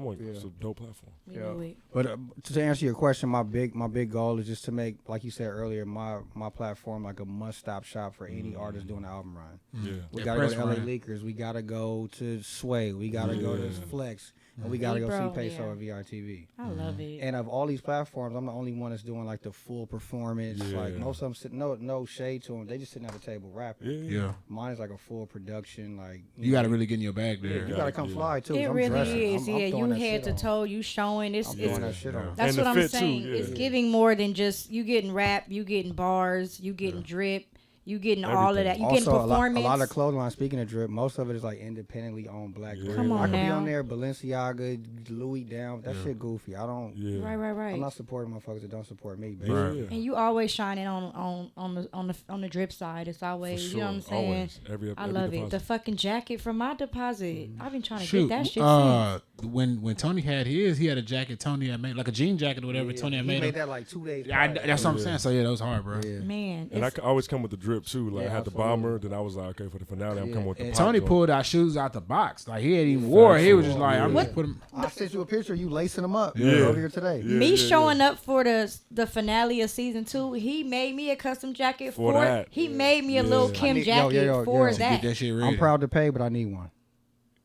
dope platform. We knew it. But to answer your question, my big goal is just to make, like you said earlier, my platform like a must-stop shop for any artist doing an album run. Yeah. We Yeah, gotta go press to LA run. Leakers. We gotta go to Sway. We gotta go to Flex. And we gotta go Bro, see Payso yeah. at VRTV. I love it. And of all these platforms, I'm the only one that's doing like the full performance. Yeah. Like most of them sit, no shade to them. They just sitting at the table rapping. Yeah. Mine is like a full production. Like You got to really get in your bag there. you gotta come fly too. It I'm really dressing. is. I'm You throwing that head shit to on. toe. You showing. It's I'm throwing that shit on. That's And what the I'm fit, too, saying. yeah. It's giving more than just you getting rap, you getting bars, you getting drip, you getting all of that. You getting Also, performance. a lot of clothing line. Speaking of drip, most of it is like independently owned black brands. Come on I could be now. on there, Balenciaga, Louis down. That shit goofy. I don't. Yeah. Right. I'm not supporting motherfuckers that don't support me. Baby. Yeah. And you always shining on the drip side. It's always For you know what I'm sure, saying. always. Every I love it. deposit. The fucking jacket from my deposit. I've been trying to Shoot, get that shit since. when Tony had his, he had a jacket Tony had made, like a jean jacket or whatever. Tony had He made. made him. that like 2 days. Yeah, prior. that's what I'm saying. So yeah, that was hard, bro. Yeah. Man, And I it's, always come with the drip too. Like I had the absolutely. bomber, then I was like, okay, for the finale, I'm Yeah, coming with the and pop Tony joint. pulled our shoes out the box. Like he hadn't even wore it. He was just like, I'm just put him. I sent you a picture of you lacing them up Yeah. earlier today. Yeah, me yeah, showing up for the finale of season 2. He made me a custom jacket For for that. He made me a little Yeah. Kim I need- jacket yo, for yo, that. Get that shit ready. I'm proud to pay, but I need one.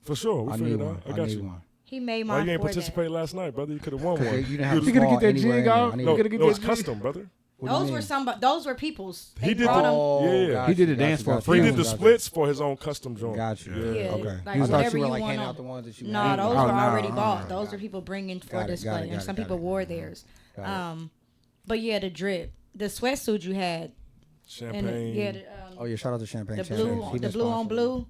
For sure, we I figured need it one. out. I got need you. one. He made Why mine you ain't for participate last night, brother? You could have won one. You didn't have You to coulda fall get that anywhere jig in there. off. I need No, You coulda get no, it's that- custom, brother. What do you Those were mean? those were people's. They He did brought the- 'em. Yeah. got He did you, a dance for got free. He you, did the got you. splits for his own custom joint. Got you. Yeah, Okay. like I thought whatever you were you like want handing on. out the ones that you No, had. those Oh, were no, already no, bought. no. Those are people bringing for Got it, display, got it, and got some it, got people it. wore theirs. Got it. But yeah, the drip, the sweatsuit you had, and Champagne. yeah, Oh yeah, shout out to Champagne. the Champagne. blue, He the been blue on sponsoring. blue.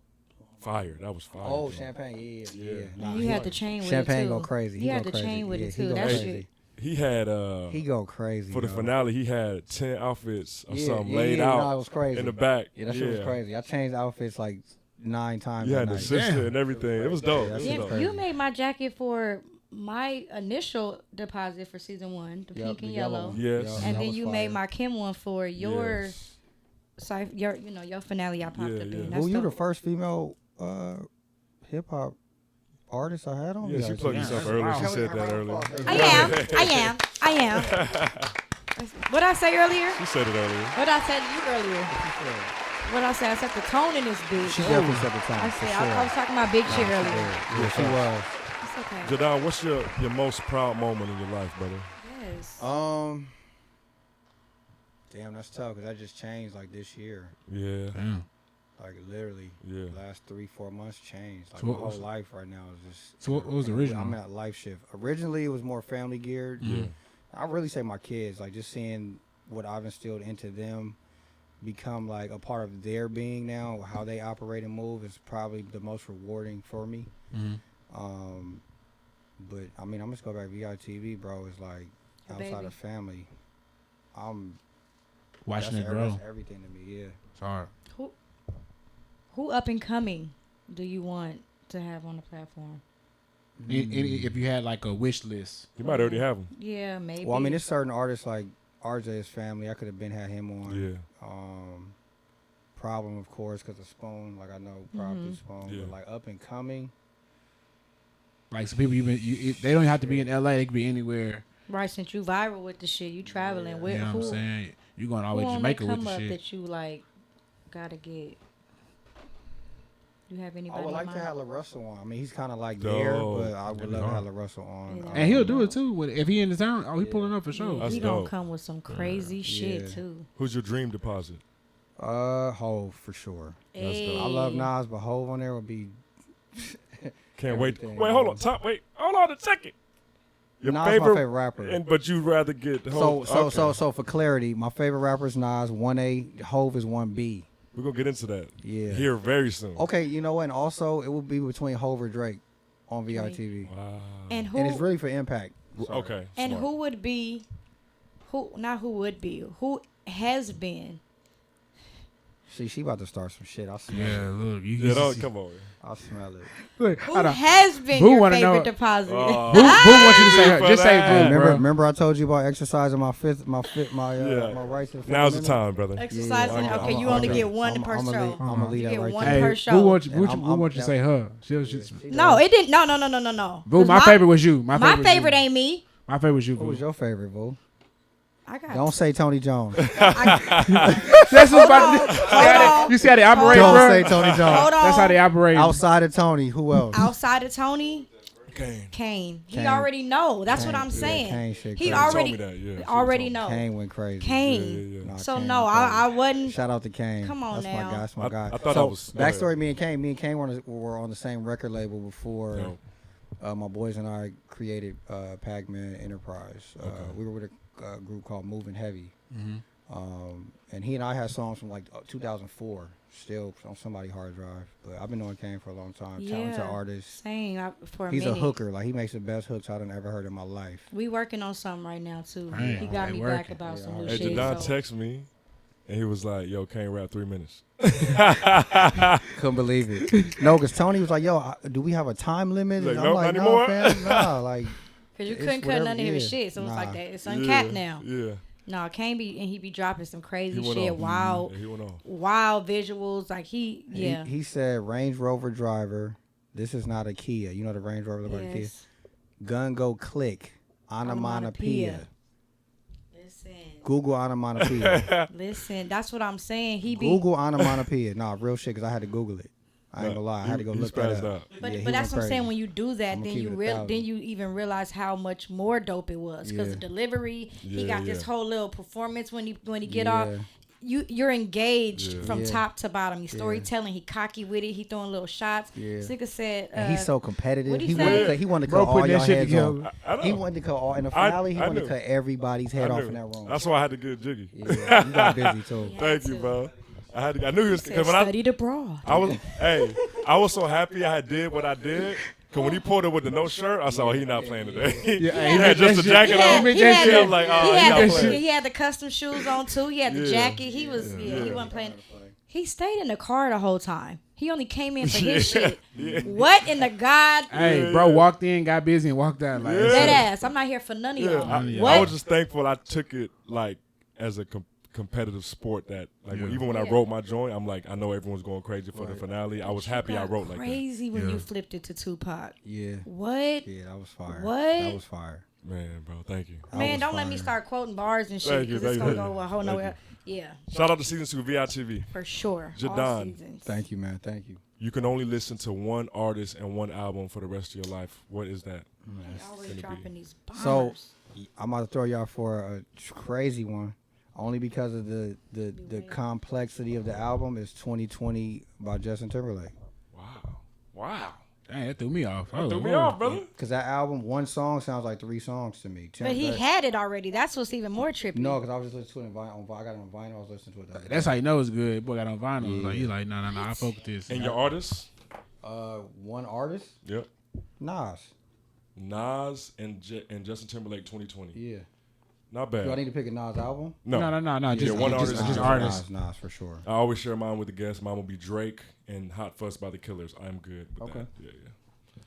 Fire. That was fire. Oh, bro. Champagne. Yeah. Nah, You he had go- the chain with Champagne it too. go crazy. He He had go the chain crazy. with Yeah, it he too. go That crazy. shit. He had He go crazy. for the yo. finale. He had 10 outfits or something yeah, laid yeah, out no, it was crazy. in the back. Yeah, that shit was crazy. I changed outfits like 9 times. You that had the night. sister and everything. It was dope. Yeah, It was that's Yeah, dope. crazy. you made my jacket for my initial deposit for season 1, the Yep, pink the and yellow yellow. one. Yes. Yep, And that then was you fire. made my Kim one for your, Yes. your finale. I popped Yeah, up yeah. in. Who That's you the dope. first female hip hop artist I had on? Yeah, she plugged herself that's earlier. wild. She said that earlier. I am. What I say earlier? She said it earlier. What I said to you earlier? What I said? I set the tone in this bitch. She definitely set the I time. for said sure. I was talking about big shit earlier. Yeah, she was. I said okay. Judon, what's your most proud moment in your life, brother? Yes. Damn, that's tough because I just changed like this year. Yeah. Damn. Like literally, Yeah. last 3-4 months changed. Like So my what whole was- life right now is just. So what was the original? I'm at life shift. Originally, it was more family geared. Yeah. I really say my kids, like just seeing what I've instilled into them become like a part of their being now, how they operate and move is probably the most rewarding for me. But I mean, I'm just go back to VITV, bro. It's like Your outside baby. of family, Watching it that's grow. that's everything to me. Yeah. It's hard. Who up and coming do you want to have on the platform? If you had like a wish list, You might already have them. Yeah, maybe. Well, I mean, there's certain artists like RJ's family. I could have been had him on. Yeah. Problem, of course, because of Spoon. Like I know probably Spoon, Yeah. but like up and coming. like some people they don't have to be in LA. They could be anywhere. Right, since you viral with the shit, you traveling with You know who? what I'm saying? You going all the Who way to on that Jamaica with come the up shit. that you like gotta get? You have I anybody? would in like to mind? have LaRussell on. I mean, he's kind of like Dope. there, but I would That'd be love to hard. have LaRussell on. Yeah. And he'll do it too. If he in the town, he pulling up for sure. That's He gonna dope. come with some crazy shit Yeah. too. Who's your dream deposit? Hove for sure. Hey. I love Nas, but Hove on there would be. Can't wait. Everything, Wait, hold man. on. Top. Wait, hold on a second. Your Nas my favorite rapper. But you'd rather get Hov. So for clarity, my favorite rapper is Nas. 1A, Hove is 1B. We're gonna get into that. Yeah. Here very soon. Okay, you know what? And also, it will be between Hove or Drake on VITV. Wow. And who? And it's really for impact. Sorry. Okay. and smart. who would be? Who? Not who would be. Who has been? See, she about to start some shit. I smell Yeah, it. look, you Yeah, can don't, see. come on. I smell it. Look, Who hold on. has been Boo your wanna favorite know- deposit? Boo wants you to say her. Just say Hey, Boo, bro. Remember I told you about exercising my Yeah. my rights. to the Fifth Now's the Amendment? time, brother. Exercising. Yeah, okay, I'm- you I'm- only I'm- get one I'm- per I'm show. gonna leave- I'm gonna leave You that get right one there. per Hey, show. Boo wants you And to say her. No, it didn't. No. Boo, 'Cause my favorite was you. My was favorite you. ain't me. My favorite was you, Who was Boo. your favorite, Boo? I got. Don't say Tony Jones. That's what's about to Hold on. You see how they operate, Don't bro? say Tony Jones. Hold on. That's how they operate. Outside of Tony, who else? Outside of Tony, Kane. Kane. He Kane. already know. That's what Kane, I'm yeah, saying. Kane shit He crazy. already She told me that, yeah. She already told me. know. Kane went crazy. Kane. Yeah. Nah, So Kane no, went crazy. I wasn't. Shout out to Kane. Come on That's now. my guy. That's my guy. I thought so I was. go ahead. backstory: Me and Kane were on the same record label before. Dope. My boys and I created Pac-Man Enterprise. We were with a group called Moving Heavy. And he and I had songs from like 2004, still on somebody hard drive. But I've been knowing Kane for a long time. Talented Yeah. artist. Same for a He's minute. a hooker. Like he makes the best hooks I've ever heard in my life. We working on something right now too. Hey, He got they me working. back about some new Hey, shit. Judon So. texted me, and he was like, "Yo, Kane rap 3 minutes." Couldn't believe it. No, because Tony was like, "Yo, do we have a time limit?" He's And like, I'm "Nope, like, not "No, anymore." fam, nah." Like, Cause you It's couldn't cut whatever- none of his yeah. shit, so it's like Nah. that. It's uncapped now. Yeah. No, Kane be and he be dropping some He crazy went shit. off. Wild, Yeah, he went off. wild visuals. Like yeah. he said, "Range Rover driver. This is not a Kia. You know the Range Rover look like a Kia. Yes. Gun go click. Onomatopoeia. Listen, Google onomatopoeia. listen. That's what I'm saying. He be. Google onomatopoeia. Nah, real shit, because I had to Google it. I ain't gonna lie. I had to go He look that spazzed up. out. But Yeah, he but that's went what I'm saying. crazy. When you do that, I'ma then keep you it 1,000. then you even realize how much more dope it was because Yeah. the delivery. He Yeah, got this yeah. whole little performance when he get off. Yeah. You're engaged Yeah. from Yeah. top to bottom. He's storytelling. He cocky with it. He throwing little shots. Yeah. Nigga said. And he's so competitive. what'd he He say? wanted to cut, he wanted to Bro, cut all putting y'all that shit heads together. off. I know. He wanted to cut all in the I- finale. He I wanted knew. to cut everybody's head I off knew. in that room. That's why I had to get jiggy. Yeah, you got busy too. Yeah. Thank you, to. bro. I knew he was Said, because when I studied abroad. I was so happy I did what I did. Cause when he pulled it with the no shirt, I saw he not playing today. Yeah, he had just the jacket on. made He that had shit. the- I'm like, oh, he he had not the- playing. he had the custom shoes on too. He had the Yeah. jacket. He was he wasn't playing. He stayed in the car the whole time. He only came in for his shit. What in the God? Hey, bro, walked in, got busy, and walked out. Like, That ass. I'm not here for none of Yeah, y'all. I What? was just thankful I took it like as a competitive sport that like even when I Yeah. wrote my joint, I'm like I know everyone's going crazy for the finale. I was happy I Got wrote like that. crazy when Yeah. you flipped it to Tupac. Yeah. What? Yeah, that was fire. What? That was fire. Man, bro, thank you. Man, was don't let me fire. start quoting bars and shit Thank you, because it's thank gonna you. go a whole Thank nowhere. Yeah, Shout out to season 2 VITV. for sure. All Judon. seasons. Thank you, man. Thank you. you can only listen to one artist and one album for the rest of your life, what is that? They always dropping these bombers. So I'm about to throw y'all for a crazy one. Only because of the complexity of the album is 2020 by Justin Timberlake. Wow. Dang, that threw me off. That threw me off, brother. Because that album, one song sounds like 3 songs to me. But he had it already. That's what's even more trippy. No, because I was just listening to it on vinyl. I got it on vinyl. I was listening to it. That's how you know it's good. Boy got on vinyl. Yeah. Like, you like, no, I fuck with this. And your artist? One artist? Yep. Nas and Justin Timberlake 2020. Yeah. Not bad. Do I need to pick a Nas album? No. Just one artist. Just artist. Nas for sure. I always share mine with the guests. Mine will be Drake and Hot Fuss by the Killers. I'm good with that. Yeah.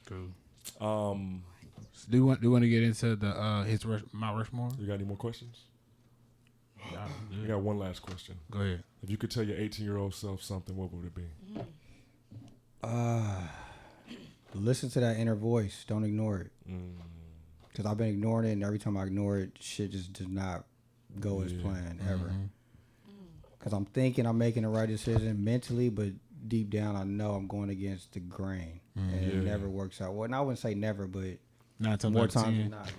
Cool. Do you want to get into the his Mount Rushmore? You got any more questions? Yeah, I got one last question. Go ahead. If you could tell your 18-year-old self something, what would it be? Listen to that inner voice. Don't ignore it. Because I've been ignoring it, and every time I ignore it, shit just does not go as planned ever. Because I'm thinking I'm making the right decision mentally, but deep down I know I'm going against the grain, and it never works out. Well, and I wouldn't say never, but more times than not,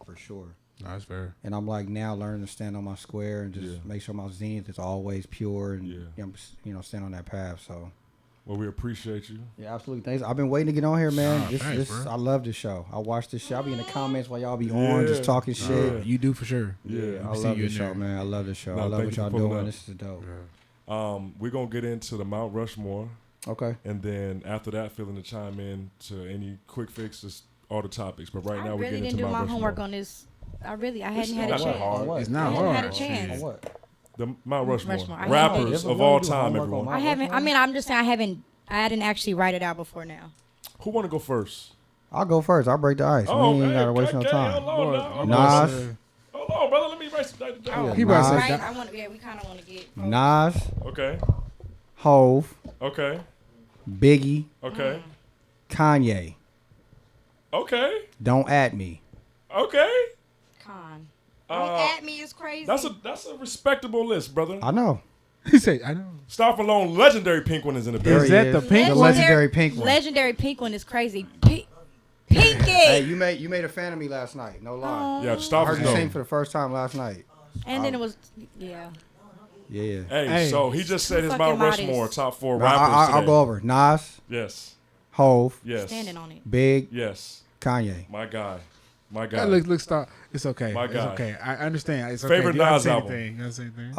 for sure. No, that's fair. And I'm like now learning to stand on my square and just make sure my zenith is always pure and stand on that path. So. Well, we appreciate you. Yeah, absolutely. Thanks. I've been waiting to get on here, man. Thanks, I love this show. I watch this show. I'll be in the comments while y'all be on, just talking shit. You do for sure. Yeah, I love this show, man. I love this show. I love what y'all doing. This is dope. We're going to get into the Mount Rushmore. Okay. And then after that, feeling to chime in to any quick fixes, all the topics. But right now, we're getting into Mount Rushmore. I really didn't do my homework on this. I hadn't had a chance. It's not hard. I hadn't had a chance. On what? The Mount Rushmore. I Rappers of all time, everyone. I haven't. I mean, I'm just saying I didn't actually write it out before now. Who want to go first? I'll go first. I'll break the ice. We ain't got to waste no time. Hold on, Nas. Hold on, brother. Let me write some down. He about to Right? say We kind of want to get. Nas. Okay. Hove. Okay. Biggie. Okay. Kanye. Okay. Don't at me. Okay. Con. Don't at me is crazy. That's a respectable list, brother. I know. He said, I know. Stop alone. Legendary Pink One is in the building. Is that the pink The one? legendary pink one. Legendary pink one is crazy. Pinky. Hey, you made a fan of me last night. No lie. Yeah, I stop heard us you know. sing for the first time last night. And then it was, yeah. Yeah. Hey, so he just said his Mount fucking Rushmore, modest. top 4 No, rappers I'll today. go over. Nas. Yes. Hove. Yes. Standing on it. Big. Yes. Kanye. My guy. My guy. Look, stop. It's okay. My It's guy. okay. I understand. It's okay. Favorite Do you have Nas the same album? thing? You have the same thing?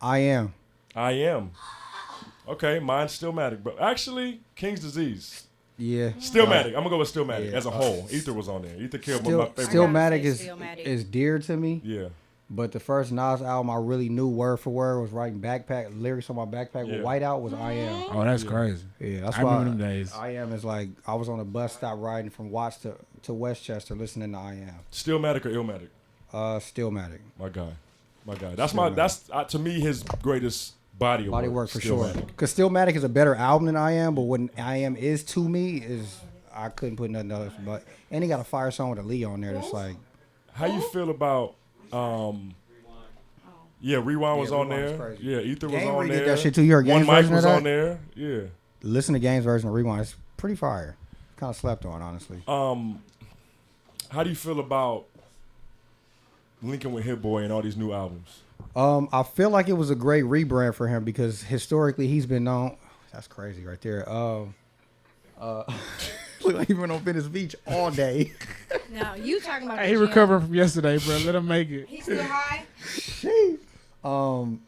I am. I am. Okay, mine's Stillmatic. But actually, King's Disease. Yeah. Stillmatic. I'm going to go with Stillmatic Yeah. as a whole. Ether was on there. Ether killed one of my favorite. Stillmatic Stillmatic. is dear to me. Yeah. But the first Nas album I really knew word for word was writing lyrics on my backpack with Whiteout was I Am. Oh, that's crazy. Yeah, that's I why remember them days. I Am is like I was on a bus stop riding from Watts to Westchester listening to I Am. Stillmatic or Illmatic? Stillmatic. My guy. That's to me his greatest body work for sure. Stillmatic. Because Stillmatic is a better album than I Am, but what I Am is to me is I couldn't put nothing else. But and he got a fire song with a Lee on there that's like. How you feel about Yeah, Rewind was on Rewind was there. crazy. Yeah, Ether was Game on redid there. that shit too. You heard One Game's Mic version of was that? on there. Yeah. Listen to Game's version of Rewind. It's pretty fire. Kind of slept on, honestly. How do you feel about linking with Hit Boy and all these new albums? I feel like it was a great rebrand for him because historically he's been known. That's crazy right there. Look like he went on Venice Beach all day. Now you talking about? Hey, he recovering from yesterday, bro. Let him make it. He's still high. Jeez. What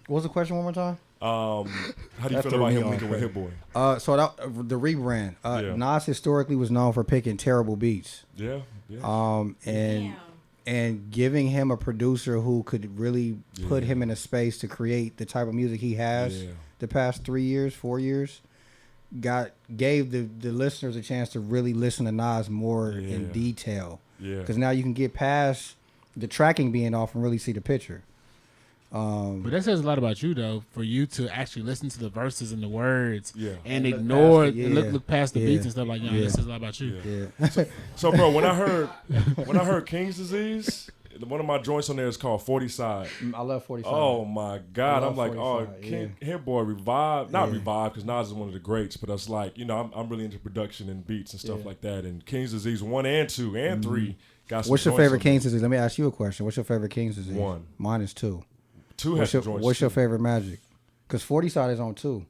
was the question one more time? How do you That feel threw about me him off, linking with man. Hit Boy? So the rebrand. Yeah. Nas historically was known for picking terrible beats. Yeah. Yeah. And giving him a producer who could really put him in a space to create the type of music he has the past 4 years, gave the listeners a chance to really listen to Nas more in detail. Yeah. Because now you can get past the tracking being off and really see the picture. But that says a lot about you, though, for you to actually listen to the verses and the words and look ignore, past look past the beats and stuff like that. That says a lot about you. Yeah. So, bro, when I heard King's Disease, one of my joints on there is called 40 Side. I love 45. Oh my God! I'm like, 45, King Hit Boy revived, not revived, because Nas is one of the greats. But it's like, I'm really into production and beats and stuff like that. And King's Disease 1 and 2 and 3 got some. What's your joints favorite on there. King's Disease? Let me ask you a question. What's your favorite King's Disease? 1. Mine is 2. 2 has some joints. What's your too. favorite Magic? Because 40 Side is on 2.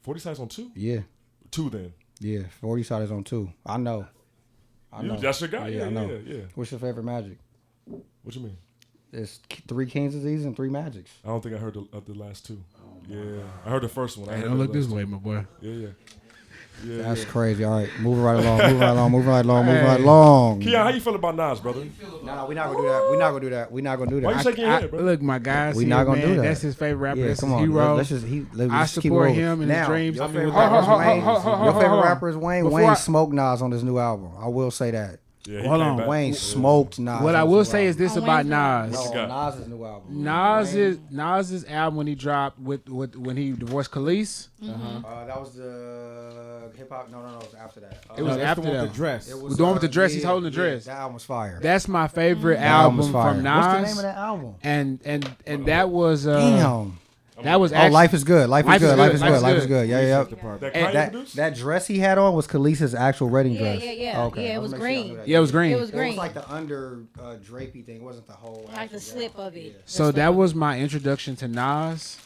40 Side's on 2. Yeah. 2 then. Yeah. 40 Side is on 2. I know. That's your guy. Yeah, Yeah, I know. yeah. What's your favorite Magic? What you mean? There's 3 King's Disease and 3 Magics. I don't think I heard the last 2. Yeah, I heard the first one. I Hey, heard don't the look this last way, my boy. two. Yeah. That's crazy. All right, moving right along. Moving right along. Keon, how you feel about Nas, brother? Nah, we're not gonna do that. We're not gonna do that. Why you shaking your head, bro? Look, my guys. We not gonna do that. That's his favorite rapper. Yeah, That's come his on. hero. Let's just keep support rolling. him in his Now, dreams. Your I mean, favorite hold rapper is on, Wayne. hold on, Your favorite hold on. rapper is Wayne. Before Wayne I- smoked Nas on this new album. I will say that. Yeah, he Hold came on. back. Wayne smoked Nas. What I on will this new say is album. this about Nas. What you got? Nas' new album. Nas's album when he dropped with when he divorced Khalees. That was the hip hop. No, it was after that. It was that's after the one that. with the dress. It The one with the dress. He's yeah, holding the dress. That album was fire. That's my favorite That album was album fire. from Nas. What's the name of that album? And that was Damn. that was Oh, actually Life is Good. Life is good. Yeah. That And Kanye produced? That dress he had on was Khalees's actual wedding Yeah, dress. yeah. Okay. Yeah, it I was wanna make sure y'all green. knew that. Yeah, it was green. It was It green. was like the under drapey thing. It wasn't the whole. Like the slip of it. So that was my introduction to Nas.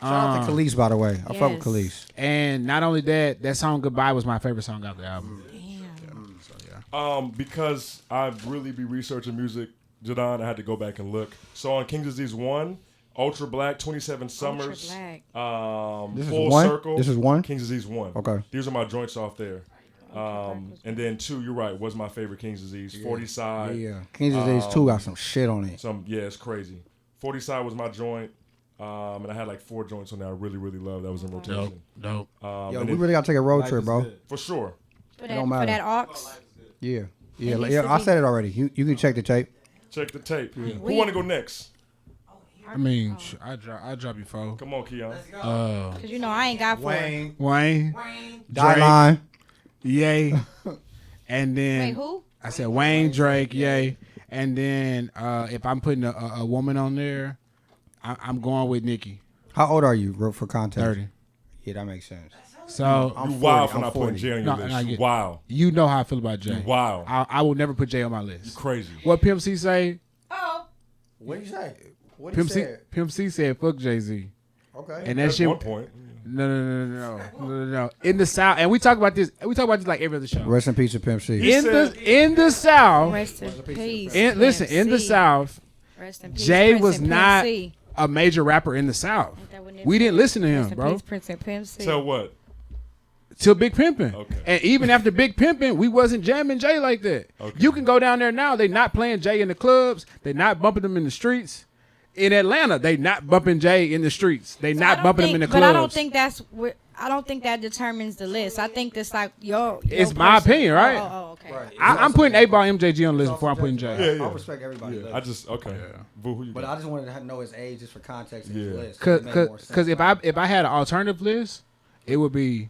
Shout out to Khalees, by the way. I fuck with Yes. Khalees. And not only that song Goodbye was my favorite song off the album. Because I really be researching music, Judon, I had to go back and look. So on King's Disease 1, Ultra Black, 27 Summers, Black. This is Full one? Circle. This is one? King's Disease 1. Okay. These are my joints off there. And then 2, you're right, was my favorite King's Disease. 40 Side. Yeah. King's Disease 2 got some shit on it. It's crazy. 40 Side was my joint. And I had like 4 joints on there I really, really loved that was in rotation. Dope. Yo, and we then- really got to take a road trip, bro. for sure. For don't that, matter. for that ox. Yeah. It needs Yeah, to I be- said it already. You can check the tape. Check the tape. Who We- want to go next? I mean, I drop you 4. Come on, Keon. Cause you know I ain't got 4. Wayne, Die line. yay, and then Wait, who? I said Wayne, Drake, yay, and then if I'm putting a woman on there, I'm going with Nicki. How old are you, for context? 30. Yeah, that makes sense. So I'm You wild 40, for I'm not putting 40. Jay on your No, list. I You get- wild. you know how I feel about Jay. Wow. I will never put Jay on my list. Crazy. What Pimp C say? Oh. What did you say? What Pimp C said fuck Jay-Z. Okay. And that At shit. one point. No. In the South, and we talk about this like every other show. Rest in peace to Pimp C. In the South, Rest in peace. in the MC. South, Rest in peace, Jay Prince was and Pimp not C. a major rapper in the South. Ain't that what it We didn't is? listen to Rest him, in bro. peace, Prince and Pimp C. Tell what? Till Big Pimpin'. Okay. And even after Big Pimpin', we wasn't jamming Jay like that. Okay. You can go down there now. They not playing Jay in the clubs. They not bumping them in the streets. In Atlanta, they not bumping Jay in the streets. They not bumping him in the clubs. But I don't think that's where. I don't think that determines the list. I think that's like your It's my person. opinion, right? Oh, okay. Right. I'm putting 8-Ball MJG on the list before I'm putting Jay. Yeah. I respect everybody. I just, okay. Boo, who you But got? I just wanted to know his age just for context in his Yeah. list. It made more sense. Because if I had an alternative list, it would be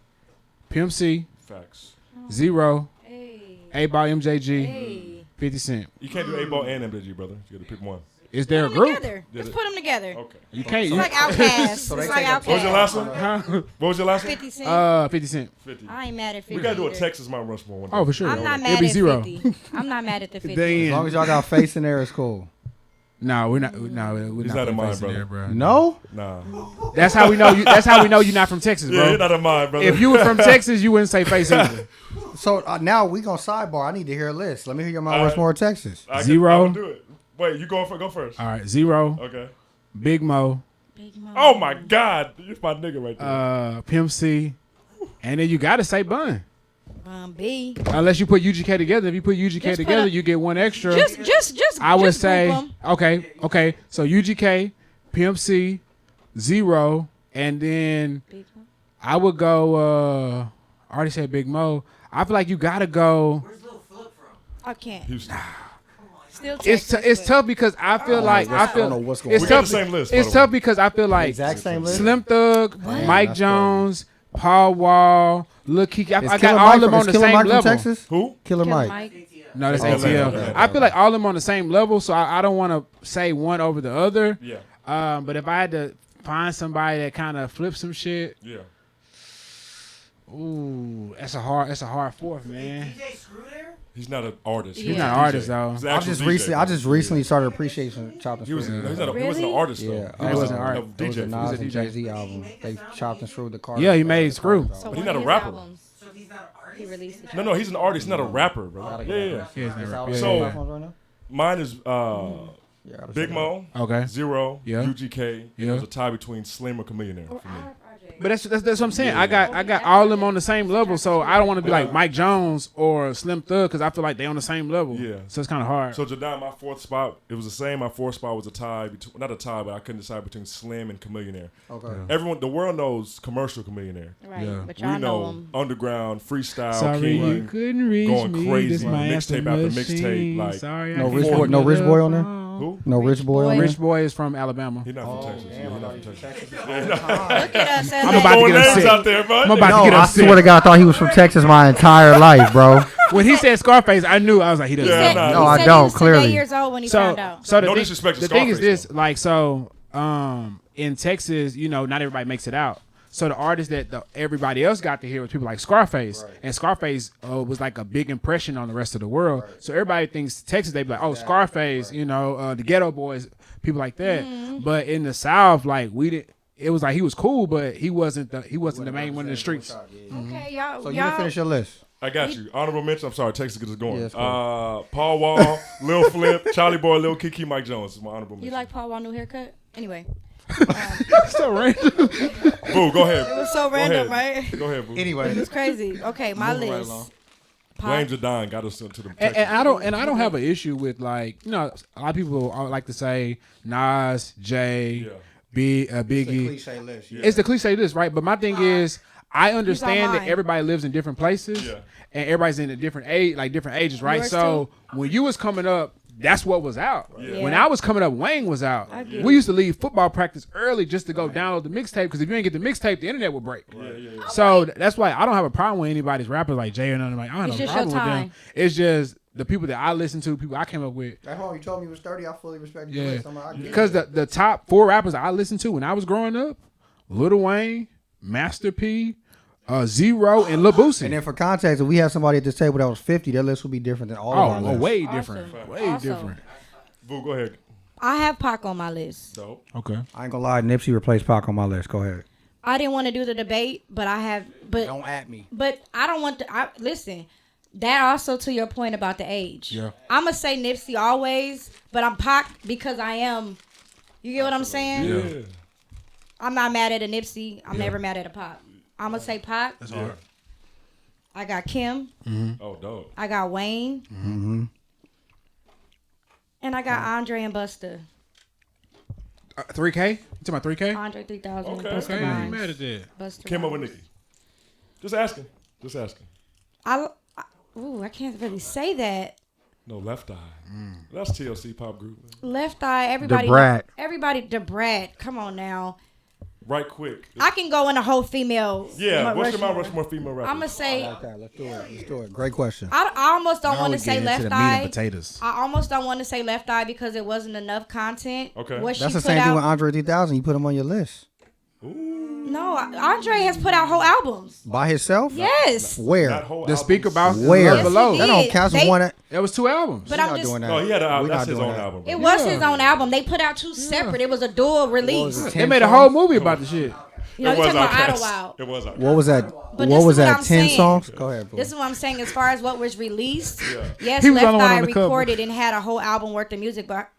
Pimp C, Facts. Zero, Hey. 8-Ball MJG, Hey. 50 Cent. You can't do 8-Ball and MJG, brother. You got to pick one. Is there a Put 'em group? together. Yeah, Let's the- put them together. Okay. You can't. It's You, like Outkast. So they It's like take a- Outkast. What was your last one? huh? What was your last one? 50 Cent. 50 Cent. 50. I ain't mad at 50. We got to do a either. Texas Mount Rushmore one day. Oh, for sure. I'm not It'll mad be at Zero. 50. I'm not mad at the 50. Then- As long as y'all got face in there, it's cool. No, we're not. No, we're He's not not in putting mine, face in brother. there, bro. No? Nah. That's how we know you. That's how we know you're not from Texas, Yeah, bro. you're not in mine, brother. If you were from Texas, you wouldn't say face either. So now we gonna sidebar. I need to hear a list. Let me hear your Mount All right. Rushmore, Texas. Zero. I'm gonna do it. Wait, you go first. All right, Zero, Okay. Big Mo, Big Mo. Oh my God, you're my nigga right there. Pimp C, and then you gotta say Bun. B. Unless you put UGK together. If you put UGK Just put together, a- you get one extra. Just. I would just say group 'em. okay. So UGK, Pimp C, Zero, and then Big Mo. I would go. I already said Big Mo. I feel like you gotta go. I can't. Houston. Still It's Texas, it's but- tough because I feel like I I don't know feel what's going it's We on. got tough. the same list, by It's the tough way. because I feel like Exact same list. Slim Thug, Mike That's Jones, Paul Wall, Lil Keke. I Is got Killer all Mike of them from- on the is Killer same Mike from level. Texas? Who? Killer Killer Mike. Mike. No, that's That's ATL. ATL. I feel like all of them on the same level, so I don't want to say one over the other. Yeah. But if I had to find somebody that kind of flips some shit, Yeah. ooh, that's a hard fourth, man. DJ Screw there? He's not an artist. He's not an artist though. He's an I actual just DJ, recently, bro. I just recently started appreciating chopped and He was. screwed. He wasn't Really? an artist though. Yeah, He wasn't a art. It was DJ. a He was Nas a and DJ. Jay-Z album. They chopped and screwed the car. Yeah, he made Screw. So But he's one not of a his rapper. albums, he released it. No, he's an artist. He's not a rapper, bro. Yeah. Yeah, he's not a rapper. So- Yeah. Mine is Yeah, Big Mo, Okay. Zero, Yeah. UGK. Yeah. There's a tie between Slim or Chameleonaire for me. But that's what I'm saying. I got all of them on the same level, so I don't want to be like Mike Jones or Slim Thug because I feel like they on the same level. Yeah. So it's kind of hard. So Judon, my fourth spot, it was the same. My fourth spot was a tie between, not a tie, but I couldn't decide between Slim and Chameleonaire. Okay. Everyone, the world knows commercial Chameleonaire. Right, Yeah. but We y'all know know him. underground freestyle Sorry you king. couldn't reach going me. crazy. This my Mixtape after mixtape, like, Sorry, No I Rich can't Boy- no get Rich up Boy on there? Who? No Rich Boy on there? Rich Boy is from Alabama. He's not from Texas. Yeah, he's not from Texas. Look at us. I'm about to Throwing get names upset. out there, bud. I'm about No, to get I upset. swear to God, I thought he was from Texas my entire life, bro. When he said Scarface, I knew. I was like, he doesn't. Yeah, know. nah. No, I He don't, was clearly. 8 years old when he So, found out. so the No thing, disrespect to the thing is Scarface, this, like, so, in Texas, not everybody makes it out. So the artists that everybody else got to hear was people like Scarface, and Scarface was like a big impression on the rest of the world. So everybody thinks Texas, they be like, oh, Scarface, the Ghetto Boys, people like that. But in the South, like we did, it was like he was cool, but he wasn't the main one in the streets. Okay, y'all. So you didn't finish your list. I got you. Honorable mention. I'm sorry, Texas get us going. Yeah, it's cool. Paul Wall, Lil Flip, Charlie Boy, Lil Kiki, Mike Jones is my honorable mention. You like Paul Wall new haircut? Anyway, So random. Boo, go ahead. it was so Go random, ahead. right? Go ahead, Boo. Anyway, It's crazy. Okay, my Moving right list. along. Blame Judon got us to the Texas. And I don't have an issue with like a lot of people like to say Nas, Jay, Biggie. Cliche list. Yeah. It's the cliche list, right? But my thing is, I understand that mine. everybody lives in different places, Yeah. and everybody's in a different age, like different ages, right? Yours So when you was coming up, that's what was out. Yeah. When I was coming up, Wayne was out. I get We used to leave football practice early just to go download the mixtape because if you ain't get the mixtape, the internet would break. Yeah. So that's why I don't have a problem with anybody's rappers like Jay or nothing. Like, I don't It's have a just your problem with them. time. It's just the people that I listen to, people I came up with. At home, you told me you was 30. I fully respect you. Yeah, I get it. because the top 4 rappers I listened to when I was growing up, Lil Wayne, Master P, Zero, and Lil Boosie. And then for context, if we had somebody at this table that was 50, their list would be different than all of our lists. way Awesome. different. Way Awesome. different. Boo, go ahead. I have Pac on my list. Dope. Okay. I ain't gonna lie, Nipsey replaced Pac on my list. Go ahead. I didn't want to do the debate, but I have. But Don't at me. But I don't want to. Listen, that also to your point about the age. Yeah. I'm gonna say Nipsey always, but I'm Pac because I am. You get what I'm saying? Yeah. I'm not mad at a Nipsey. I'm never mad at a Pac. I'm gonna say Pac. That's Yeah. hard. I got Kim. Oh, dope. I got Wayne. Mm-hmm. And I got Andre and Busta. 3K? You talking about 3K? Andre 3000. Okay, Busta okay. I ain't Rhymes. mad at that. Busta Kim over Rhymes. Nicki. Just asking. I can't really say that. No, Left Eye. That's TLC pop group. Man. Left Eye, everybody. Brat. The Brat. Come on now. Right quick. I can go in a whole female. Yeah, what's your Mount Rushmore. Rushmore female rapper? I'm gonna say Okay, let's do it. Let's do it. Great question. I almost don't want to say Left Eye. potatoes. I almost don't want to say Left Eye because it wasn't enough content. Okay. What That's she the put same thing out. with Andre 3000. You put him on your list. No, Andre has put out whole albums. By himself? Yes. Where? Not whole The albums. Speaker Box is Where? Love Yes, Below. he That did. don't count as They- one. That was 2 albums. But We're I'm not just. doing that. No, he had We're that's not his doing own that. album. Bro. It was his own album. They put out 2 separate. It was a dual release. was it, They 10 made a songs? whole movie about the shit. You know, It you're was talking about Outkast. Idlewild. It was Outkast. What was that? But What this was is what that? I'm 10 saying. songs? Go ahead, bro. This is what I'm saying as far as what was released. Yes, He was the Left only one Eye on the cover. recorded and had a whole album worth of music, but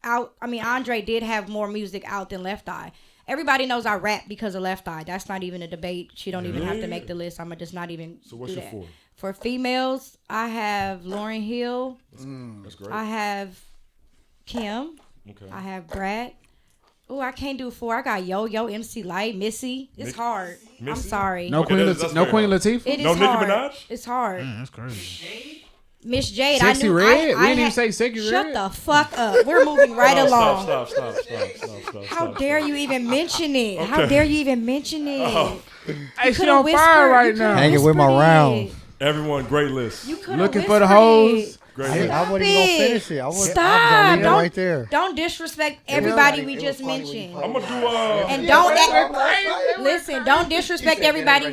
Andre did have more music out than Left Eye. Everybody knows I rap because of Left Eye. That's not even a debate. She don't even have to make the list. I'm just not even So what's do your that. 4? For females, I have Lauryn Hill. That's great. I have Kim. Okay. I have Brad. Oh, I can't do 4. I got Yo, MC Light, Missy. It's hard. I'm Missy? sorry. No Okay, Queen, that's no very Queen hard. Latifah. It is No Nicki hard. Minaj? It's hard. That's crazy. Miss Jade, Sexy I knew. Red? I We didn't even had- say Sexy Shut Red. the fuck up. We're moving right No, along. Stop. How dare you even mention it? How dare you even mention it? Hey, she Coulda on fire whispered- right you coulda now. Hanging with my whispered rounds. it. Everyone, great list. You coulda Looking for the whispered hoes. it. Great. I wasn't even gonna finish it. I was Stop! gonna leave it right there. Don't disrespect everybody we just mentioned. I'm gonna do And don't disrespect everybody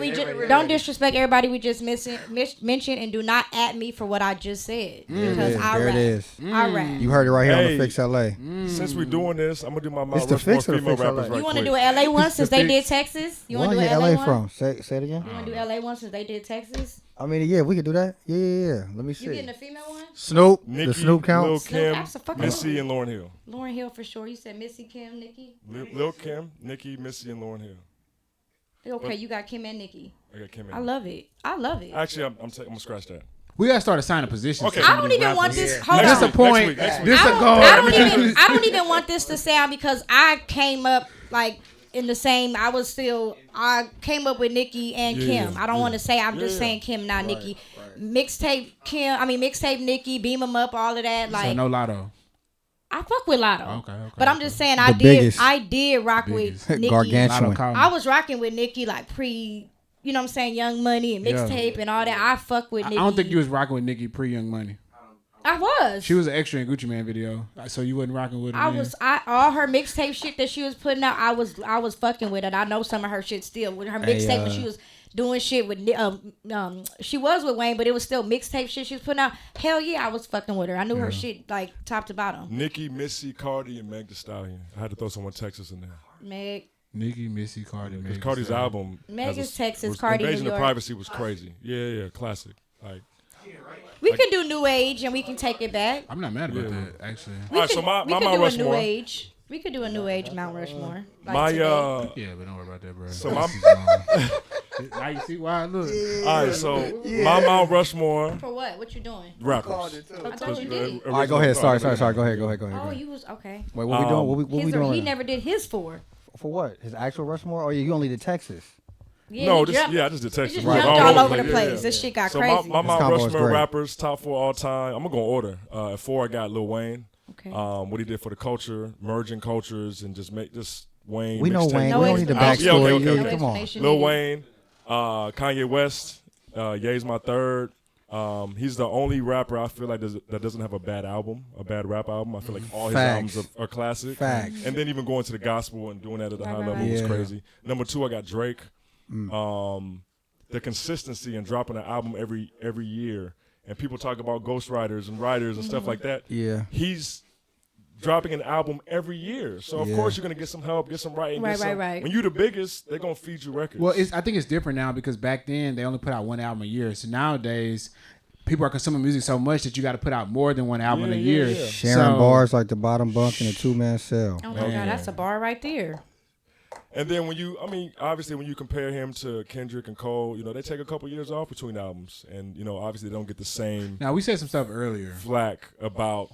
we just mentioned, and do not at me for what I just said because I There rap. it is. I rap. You heard it right here on Hey. the Fix LA. Since we're doing this, I'm gonna do my It's Mount the Rushmore Fix or the female Fix LA? rappers right You want to quick. do an LA one since they did Texas? You want to do Where an you LA LA one? from? Say it again. You want to do LA one since they did Texas? I mean, yeah, we could do that. Yeah. Let me You see. getting a female one? Snoop. Nicki, The Snoop count. Lil Snoop, Kim, absolutely. Missy, and Lauryn Hill. Lauryn Hill for sure. You said Missy, Kim, Nicki. Lil Kim, Nicki, Missy, and Lauryn Hill. Okay, you got Kim and Nicki. I got Kim. I love it. Actually, I'm gonna scratch that. We gotta start assigning positions. Okay. to some I of don't these even want rappers. this. Hold This a on. point. Next week. This a goal. I don't even want this to sound because I came up like in the same. I came up with Nicki and Kim. I don't want to say I'm just saying Kim, not Nicki. Mixtape Kim. I mean mixtape Nicki. Beam 'em up. All of that. Like So no Lotto. I fuck with Lotto. Okay. But I'm just saying The biggest. I did rock with Nicki. Gargantuan. Lotto Column. I was rocking with Nicki like pre. You know what I'm saying? Young Money and mixtape and all that. I fuck with I Nicki. don't think you was rocking with Nicki pre Young Money. I was. She was an extra in Gucci Man video, so you wasn't rocking with her. I then? was. All her mixtape shit that she was putting out. I was fucking with it. I know some of her shit still. With her mixtape when she was doing shit with she was with Wayne, but it was still mixtape shit she was putting out. Hell yeah, I was fucking with her. I knew her shit like top to bottom. Nicki, Missy, Cardi, and Meg Thee Stallion. I had to throw someone Texas in there. Meg. Nicki, Missy, Cardi, Because Meg. Cardi's album, Meg is Texas, was Cardi New Invasion of York. Privacy was crazy. Yeah, classic. Like, We can do New Age and we can take it back. I'm not mad about that actually. all right, so my we could Mount do a New Rushmore. Age. We could do a New Age Mount Rushmore. Like My today. Yeah, but don't worry about that, bro. So Now you see why I look. all right, so my Mount Rushmore For what? What you doing? rappers. I thought you did. All right, go ahead. Sorry. Go ahead. Oh, you was okay. Wait, what we doing? What we His, doing? he right now? never did his four. For what? His actual Rushmore? Oh, yeah, you only did Texas. Yeah, No, he this, jumped- yeah, I just did He Texas. just Right. jumped all over Yeah, the yeah, place. yeah. This shit got So crazy. my Mount combo is Rushmore great. rappers, top 4 all time. I'm gonna go in order. At 4, I got Lil Wayne. Okay. What he did for the culture, merging cultures, and just make this Wayne. We know mixtape. Wayne. No We don't need the explanation. Yeah, okay, backstory. okay, Yeah, okay. Come on. Explanation Lil needed. Wayne, Kanye West, Ye's my third. He's the only rapper I feel like that doesn't have a bad rap album. I feel like all his Facts. albums are classic. Facts. And then even going to the gospel and doing that at a high Right, level right. was Yeah. crazy. Number 2, I got Drake. The consistency in dropping an album every year, and people talk about ghostwriters and writers and stuff like that. Yeah. He's dropping an album every year, so of Yeah. course you're gonna get some help, get some writing. Right, get some, right. When you're the biggest, they're gonna feed you records. Well, I think it's different now because back then they only put out one album a year. So nowadays, people are consuming music so much that you got to put out more than one album in a year. yeah. Sharing So- bars like the bottom bunk in a 2-man cell. Oh my God, that's a bar right there. And then obviously when you compare him to Kendrick and Cole, they take a couple years off between albums, and obviously they don't get the same Now we said some stuff earlier. flack about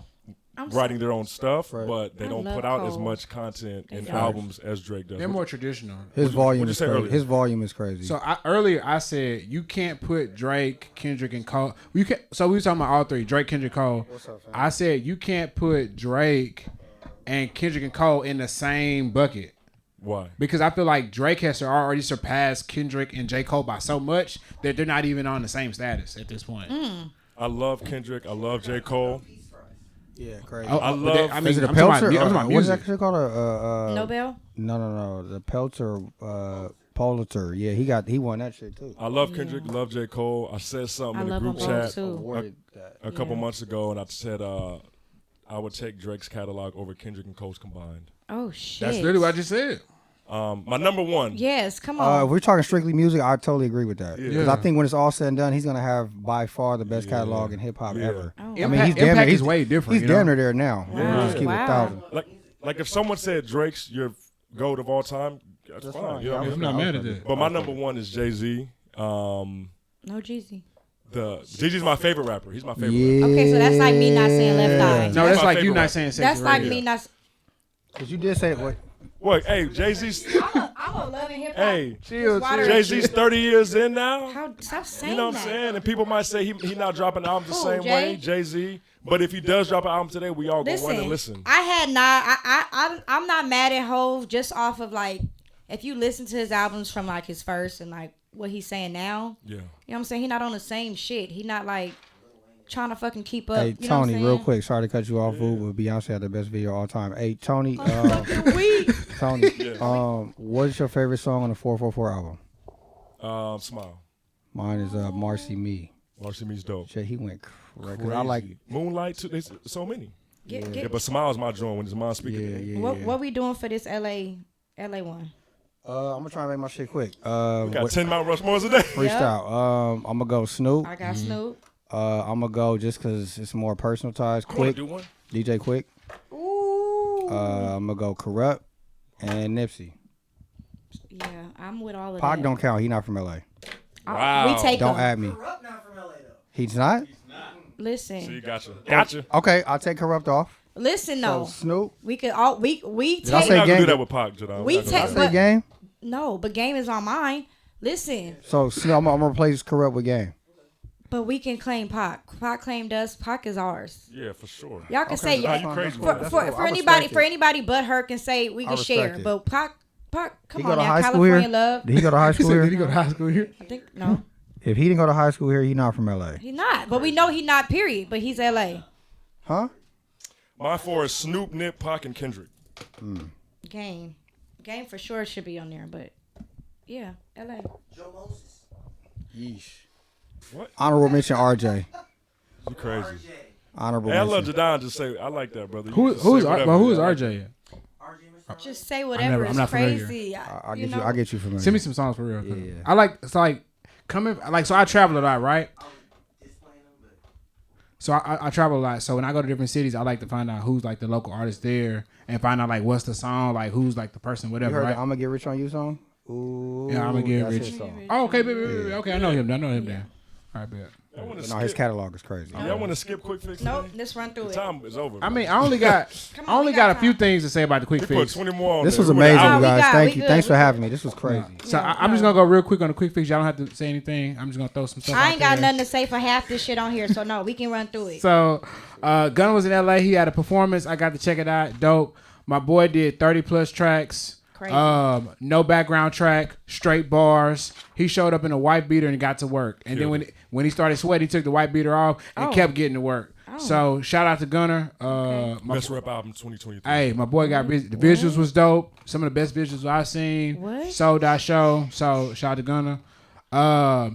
I'm writing their own stuff, Right. but they I don't love put out as Cole. much content in Facts. albums as Drake does. They're more traditional. His volume what'd you is say crazy. earlier? His volume is crazy. So earlier I said you can't put Drake, Kendrick, and Cole. So we were talking about all three: Drake, Kendrick, Cole. What's up, fam? I said you can't put Drake and Kendrick and Cole in the same bucket Why? because I feel like Drake has already surpassed Kendrick and J. Cole by so much that they're not even on the same status at this point. I love Kendrick. I love J. Cole. yeah, crazy. Oh, I but love- I mean, Is it a I'm talking about- Pelter? I'm talking about What's music. that shit called? Nobel. No. The Pelter, Pulitzer. Yeah, he won that shit too. I love Kendrick. Love J. Cole. I said something I in the love group them both chat too. Awarded that. a couple months ago, and I said I would take Drake's catalog over Kendrick and Cole's combined. Oh shit. That's literally what I just said. My number 1. Yes, come on. If we're talking strictly music, I totally agree with that. Because Yeah. I think when it's all said and done, he's gonna have by far the best catalog in hip hop Yeah. ever. Oh. I mean, he's damn Impact near, is way different. He's you know? damn near there now. Wow. Just keep it Wow. 1,000. Like if someone said Drake's your GOAT of all time, that's fine. fine. You know what I mean? I'm not mad at that. But my number 1 is Jay-Z. No Jeezy. Jeezy's my favorite rapper. He's my favorite rapper. Yeah. Okay, so that's like me not saying Left Eye. No, that's my like you favorite not rapper. saying Sexy That's like Radio. me not. Because you did say what? What? Hey, Jay-Z's I'm a loving hip hop. hey, Chill. Jay-Z's 30 years in now. Stop saying You know what that. I'm saying? And people might say he not dropping albums the Who, same way, Jay? Jay-Z. But if he does drop an album today, we all go run and listen. I had not. I'm not mad at Hov just off of like if you listen to his albums from like his first and like what he's saying now. Yeah. You know what I'm saying? He not on the same shit. He not like trying to fucking keep up. Hey, you know what I'm Tony, saying? real quick. Sorry to cut you off, Boo, but Beyonce had the best video of all time. Hey, Tony. Tony, what's your favorite song on the 444 album? Smile. Mine is Marcy Me. Marcy Me's dope. Shit, he went crazy. Crazy. I like Moonlight too. There's so many. Get, But Smile's my joint when it's mine speaking. What we doing for this LA one? I'm gonna try and make my shit quick. We got 10 Mount Rushmores a day. Freestyle. I'm gonna go Snoop. I got Snoop. I'm gonna go just because it's more personal ties. Quick. Do one? DJ Quick. Ooh. I'm gonna go Corrupt and Nipsey. Yeah, I'm with all of Pac that. don't count. He not from LA. Wow. We take Don't him. add me. He's not? Listen. See, gotcha. Okay, I'll take Corrupt off. Listen, no. So Snoop. We could all we Did I take. say We're not gonna Gang? do that with Pac, Judon. We Did I take. say But, Game? no, but game is on mine. Listen, So Snoop, I'm gonna replace Corrupt with Game. but we can claim Pac. Pac claimed us. Pac is ours. Yeah, for sure. Y'all can say Nah, you crazy for, with that. for anybody but her can say we can respect share. it. But Pac, come He on go to now, high school California here? love. Did he go to high He school said, here? did he go to high school here? I think no, If he didn't go to high school here, he not from LA. he's not. But we know he not. Period. But he's LA. Huh? My four is Snoop, Nip, Pac, and Kendrick. Game for sure should be on there. But yeah, LA. Yeesh. What? Honorable mention RJ. You crazy. Honorable Hey, I love mention. Judon. Just say I like that, brother. You Who just who's say R- whatever, well, who's yeah. RJ? Just say whatever. I'm It's not familiar. crazy. I'll you get know? you. I'll get you familiar. Send me some songs for real. Yeah. I like coming like so I travel a lot, right? So I travel a lot. So when I go to different cities, I like to find out who's like the local artist there and find out like what's the song, like who's like the person, You whatever, heard right? the I'm gonna get rich on you song? Ooh. Yeah, I'm gonna get that's rich. his song. Oh, okay, baby. Okay, I know him. Then. All right, bet. Y'all wanna But no, his skip- catalog is crazy. Y'all want to skip quick fix? Nope. today? Let's run through The it. time is over. I mean, I only got Come on, we got a got few time. things to say about the quick we put fix. 20 more on This there. was We went amazing, out. you we guys. got- Thank we you. Thanks good. for having me. This was crazy. So Yeah, I'm just gonna go real quick on the quick fix. Y'all don't have to say anything. I'm just gonna throw some stuff. I out ain't got there. nothing to say for half this shit on here, so no, we can run through it. So, Gunna was in LA. He had a performance. I got to check it out. Dope. My boy did 30 plus tracks. Crazy. No background track, straight bars. He showed up in a white beater and got to work. And then when he started sweating, he took the white beater off and kept getting to work. So shout out to Gunna. My Best rap album 2023. Hey, my boy got busy. The visuals was dope. Some of the best visuals I've seen. What? Sold out show. So shout out to Gunna.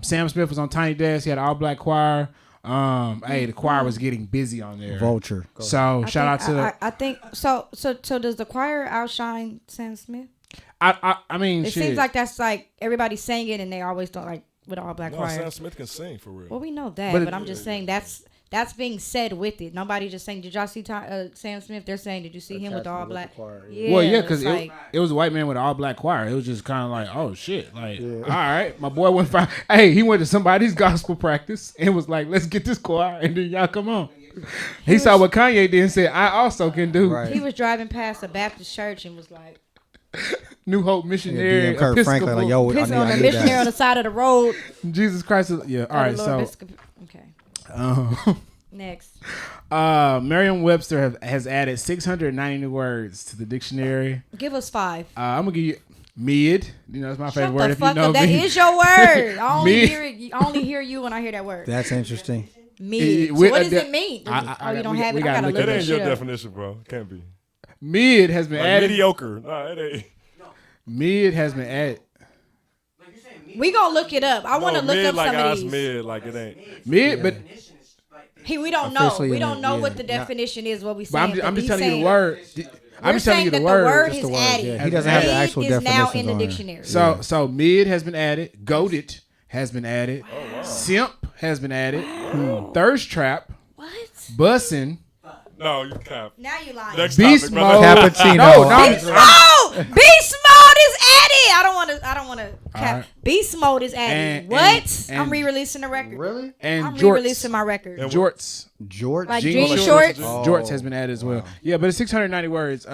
Sam Smith was on Tiny Desk. He had an all black choir. Hey, the choir was getting busy on there. Vulture. So shout out to. I think so. So does the choir outshine Sam Smith? I mean, It shit. seems like that's like everybody singing and they always don't like with all black No, choir. Sam Smith can sing for real. Well, we know that, But but I'm just saying that's being said with it. Nobody just saying. Did y'all see Sam Smith? They're saying, did you see him with the all black? Yeah, Well, yeah, because it's like, it was a white man with an all black choir. It was just kind of like, oh shit, like, all right, my boy went fine. Hey, he went to somebody's gospel practice and was like, let's get this choir, and then y'all come on. He saw what Kanye did and said, I also can do. Right. he was driving past a Baptist church and was like, New Hope Missionary, DM Kirk Franklin, like, yo, pissing I on the need missionary on that. the side of the road. Jesus Christ. Yeah, all right, so. Okay. Next. Merriam-Webster has added 690 new words to the dictionary. Give us 5. I'm gonna give you mid. You know, it's my favorite Shut word the if you fuck know up. That me. is your word. I only Mid. hear it. I only hear you when I hear that word. That's interesting. Mid. So with what a does de- it mean? I You don't we have we it. I gotta gotta look look That at that ain't shit your up. definition, bro. Can't be. Mid has been Like added. mediocre. Nah, it ain't. Mid has been added. We gonna look it up. I want to No, look mid up like some of us these. mid, like it ain't. Mid, but We don't know. Officially, We don't know yeah, what the not- definition is. What we but saying. I'm but just he's telling you saying- the word. I'm We're just telling saying you the that word. word Just is the word, added. yeah. He doesn't have the Mid actual is now definitions in the on here. dictionary. So mid has been added. Goated has been added. Simp has been added. Thirst trap. What? Bussin'. No, you cap. Now you lying. Next Beast topic, brother. mode. Cappuccino. No, Oh, beast mode is added. I don't want to. Alright. Beast mode is added. And- What? and- I'm re-releasing the record. Really? and I'm jorts. re-releasing my record. Jorts. George? Like Jean jean shorts. shorts. Jorts has been added as well. Yeah, but it's 690 words.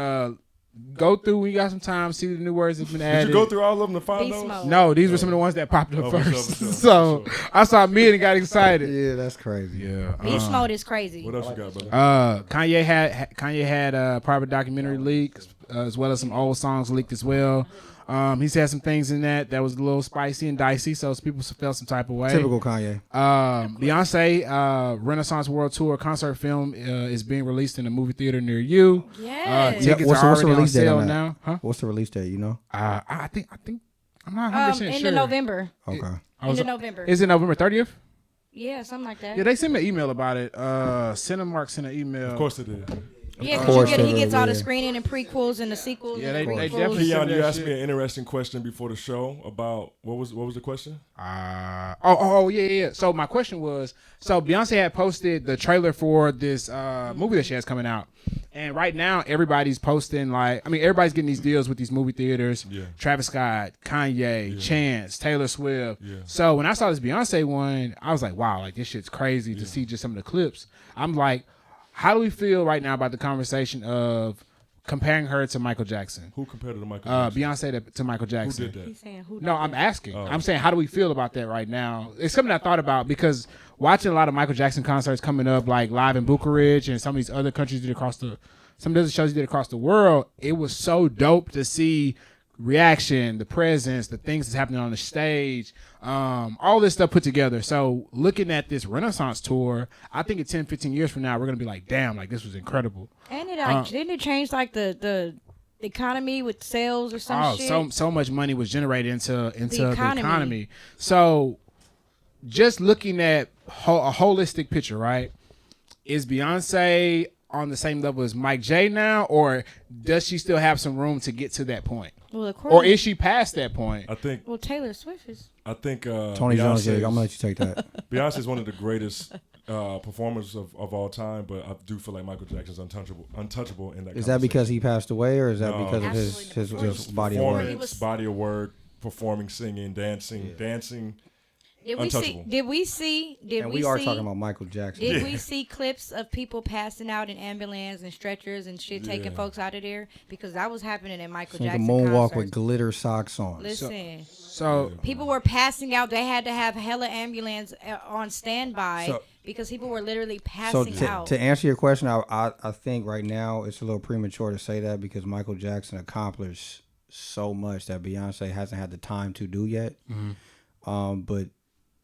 Go through when you got some time. See the new words that's been Did added. you go through all of them to find Beast those? mode. No, these were some of the ones that popped up Oh, for sure, first. for sure, So for sure. I saw mid and got excited. Yeah, that's crazy. Yeah. Beast mode is crazy. What else you got, brother? Kanye had a private documentary leak as well as some old songs leaked as well. He's had some things in that was a little spicy and dicey, so people felt some type of way. Typical Kanye. Beyonce Renaissance World Tour concert film is being released in a movie theater near you. Yes. Tickets what's are the already on release date sale on that? now. Huh? What's the release date? You know? I think I'm not 100% sure. End of November. Okay. End of November. Is it November 30th? Yeah, something like that. Yeah, they sent me an email about it. Cinemark sent an email. Of course it is. Yeah, Of because course he it gets is, all the yeah. screening and prequels and the sequels. Yeah, and they prequels. definitely Keon, sent you that asked shit. me an interesting question before the show about what was the question? Yeah. So my question was, Beyonce had posted the trailer for this movie that she has coming out, and right now everybody's posting everybody's getting these deals with these movie theaters. Yeah. Travis Scott, Kanye, Chance, Taylor Swift. Yeah. So when I saw this Beyonce one, I was like, wow, like this shit's crazy to see just some of the clips. I'm like, how do we feel right now about the conversation of comparing her to Michael Jackson? Who compared it to Michael Jackson? Beyonce to Michael Jackson. Who did that? He's saying who? No, I'm asking. I'm saying, how do we feel about that right now? It's something I thought about because watching a lot of Michael Jackson concerts coming up, like live in Bucharest and some of these other countries some of the other shows he did across the world, it was so dope to see reaction, the presence, the things that's happening on the stage, all this stuff put together. So looking at this Renaissance tour, I think in 10, 15 years from now, we're going to be like, damn, like this was incredible. And it didn't it change like the economy with sales or some shit? So much money was generated into the economy. So just looking at a holistic picture, right? Is Beyonce on the same level as Mike J now, or does she still have some room to get to that point? Well, or is she past that point? I think. Well, Taylor Swift is. I think Tony Jones, I'm gonna let you take that. Beyonce is one of the greatest performers of all time, but I do feel like Michael Jackson's untouchable in that. Is that because he passed away, or is that because of Absolutely. his body of work? Performance, body of work, performing, singing, dancing. Did Untouchable. we see? And we are talking about Michael Jackson. Did we see clips of people passing out in ambulance and stretchers and shit, taking folks out of there? Because that was happening at Michael Like a Jackson moonwalk concerts. with glitter socks on. Listen, So people were passing out. They had to have hella ambulance on standby because people were literally passing out. To answer your question, I think right now it's a little premature to say that because Michael Jackson accomplished so much that Beyonce hasn't had the time to do yet. Mm-hmm. But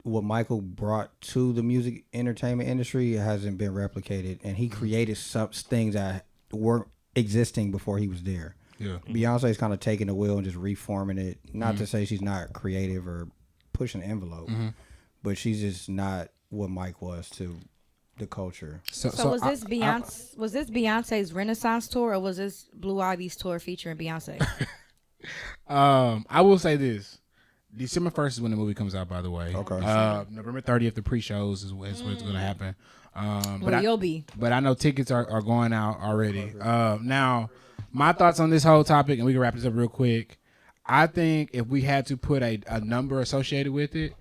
what Michael brought to the music entertainment industry hasn't been replicated, and he created some things that weren't existing before he was there. Yeah. Beyonce's kind of taking the wheel and just reforming it. Not to say she's not creative or pushing the envelope, but she's just not what Mike was to the culture. So was this Beyonce? Was this Beyonce's Renaissance tour, or was this Blue Ivy's tour featuring Beyonce? I will say this. December 1st is when the movie comes out, by the way. Okay. November 30th, the pre-shows is when it's going to happen. You'll be. But I know tickets are going out already. Now, my thoughts on this whole topic, and we can wrap this up real quick. I think if we had to put a number associated with it,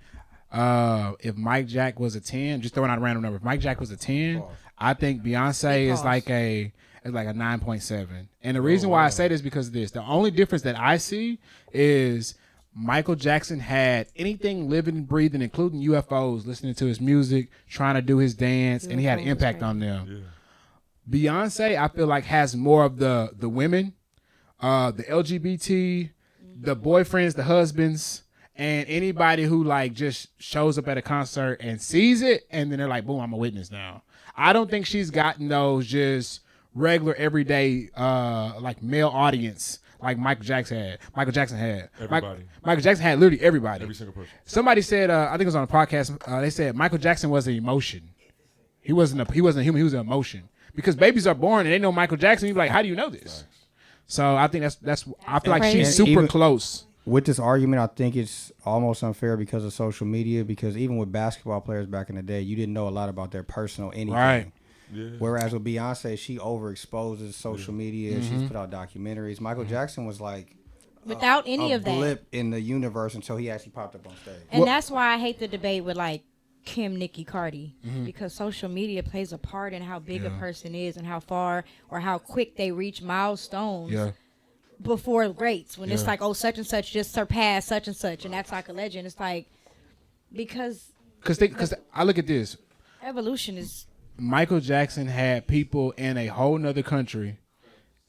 if Mike Jack was a 10, just throwing out a random number, if Mike Jack was a 10, I think Beyonce is like a 9.7. And the reason why I say this is because of this. The only difference that I see is Michael Jackson had anything living and breathing, including UFOs, listening to his music, trying to do his dance, and he had an impact on them. Yeah. Beyonce, I feel like, has more of the women, the LGBT, the boyfriends, the husbands, and anybody who like just shows up at a concert and sees it, and then they're like, boom, I'm a witness now. I don't think she's gotten those just regular, everyday, like male audience like Michael Jackson had. Everybody. Michael Jackson had literally everybody. Every single person. Somebody said, I think it was on a podcast, they said Michael Jackson was an emotion. He wasn't a human, he was an emotion. Because babies are born and they know Michael Jackson, you're like, how do you know this? So I think that's I feel like she's super close. With this argument, I think it's almost unfair because of social media, because even with basketball players back in the day, you didn't know a lot about their personal anything. Right. Yeah. Whereas with Beyonce, she overexposes social media. She's put out documentaries. Michael Jackson was like without any of that blip in the universe until he actually popped up on stage. And that's why I hate the debate with like Kim, Nicki, Cardi, because social media plays a part in how big a person is and how far or how quick they reach milestones before greats. When it's like, oh, such and such just surpassed such and such, and that's like a legend. It's like because I look at this. Evolution is. Michael Jackson had people in a whole nother country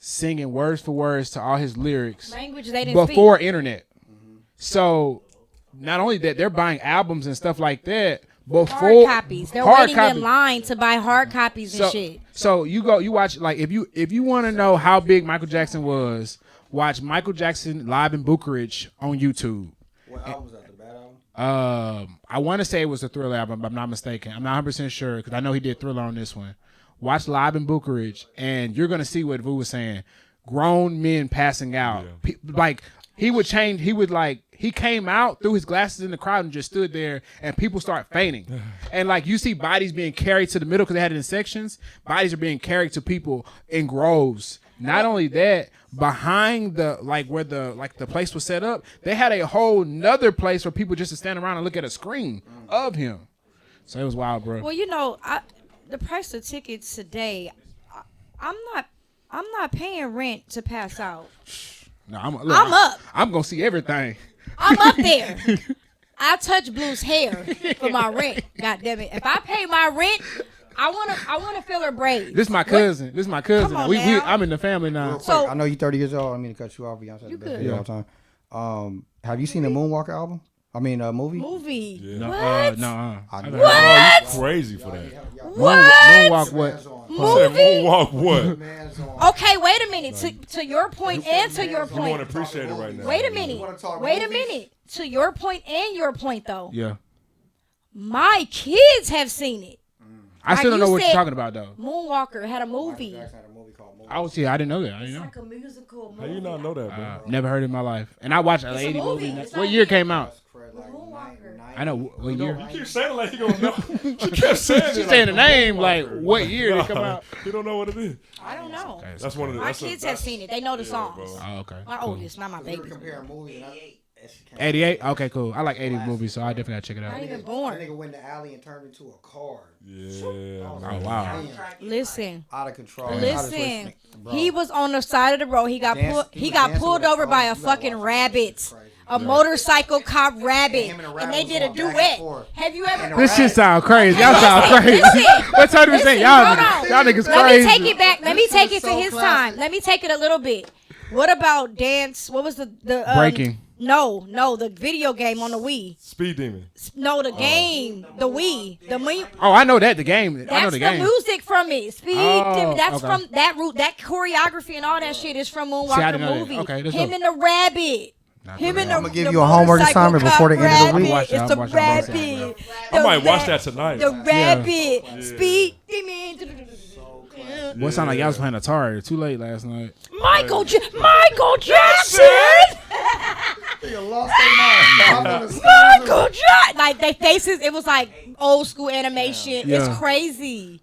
singing words for words to all his lyrics Language they didn't before speak. internet. So not only that, they're buying albums and stuff like that before Hard copies. They're hard waiting copies. in line to buy hard copies and shit. So you watch, like, if you want to know how big Michael Jackson was, watch Michael Jackson live in Bucharest on YouTube. What album was that? The bad album? I want to say it was a Thriller album, but I'm not mistaken. I'm not 100% sure because I know he did Thriller on this one. Watch live in Bucharest, and you're gonna see what Vu was saying. Grown men passing out, like he would change. He came out, threw his glasses in the crowd, and just stood there, and people start fainting. And like you see bodies being carried to the middle because they had it in sections. Bodies are being carried to people in groves. Not only that, behind the where the place was set up, they had a whole nother place for people just to stand around and look at a screen of him. So it was wild, bro. Well, you know, the price of tickets today, I'm not paying rent to pass out. No, I'm up. I'm gonna see everything. I'm up there. I touch Blue's hair for my rent. God damn it! If I pay my rent, I wanna feel her braids. This is my cousin. Come on now. I'm in the family now. So I know you're 30 years old. I mean to cut you off. Beyonce the best video all the time. Have you seen the Moonwalker album? I mean, movie. movie. What? What? No. What? You crazy for that. What? Moonwalk what? I said moonwalk what? Okay, wait a minute. To your point and to your You want point. to appreciate it right now. Wait a minute. To your point and your point though. Yeah. My kids have seen it. I still don't you know what you're said talking about though. Moonwalker had a movie. I didn't know that. I didn't know. Like a musical movie. How you not know that, bro? Never heard it in my life. And I watched a It's a lady movie. movie. It's What not year a- came out? Moonwalker. I know what year. You keep saying it like you gonna know. She kept saying it. She's saying the name like what year did it come Nah, out? You don't know what it is. I don't know. That's one of the. My kids have seen it. They know the songs. Oh, okay. My Cool. oldest, not my baby. 88. Okay, cool. I like 80s movies, so I definitely gotta check it Not out. even That born. nigga went in the alley and turned into a car. Yeah. Oh wow. Listen. Out of control. Listen. He was on the side of the road. He got pulled over by a fucking rabbit. A motorcycle cop rabbit. And they did a duet. Have you ever This shit sound crazy. Y'all sound crazy. What time do we say? Y'all niggas Let crazy. me take it back. Let me take it to his time. Let me take it a little bit. What about dance? What was the Breaking. No, the video game on the Wii. Speed Demon. No, the game, the Wii, the Wii. Oh, I know that the game. I know That's the the game. music from it. Speed. Oh, That's okay. from that route. That choreography and all that shit is from I Moonwalker didn't know that. movie. Okay, that's Him dope. and the rabbit. Him and the. I'ma give you a homework assignment before the end of the week. Watch that, It's the watch that, watch rabbit. I might watch that tonight. The rabbit. Speed. Demon. What sound like y'all was playing Atari? Too late last night. Michael Jackson. Lost their mind. Michael Jackson. Like their faces, it was like old school animation. Yeah. It's crazy.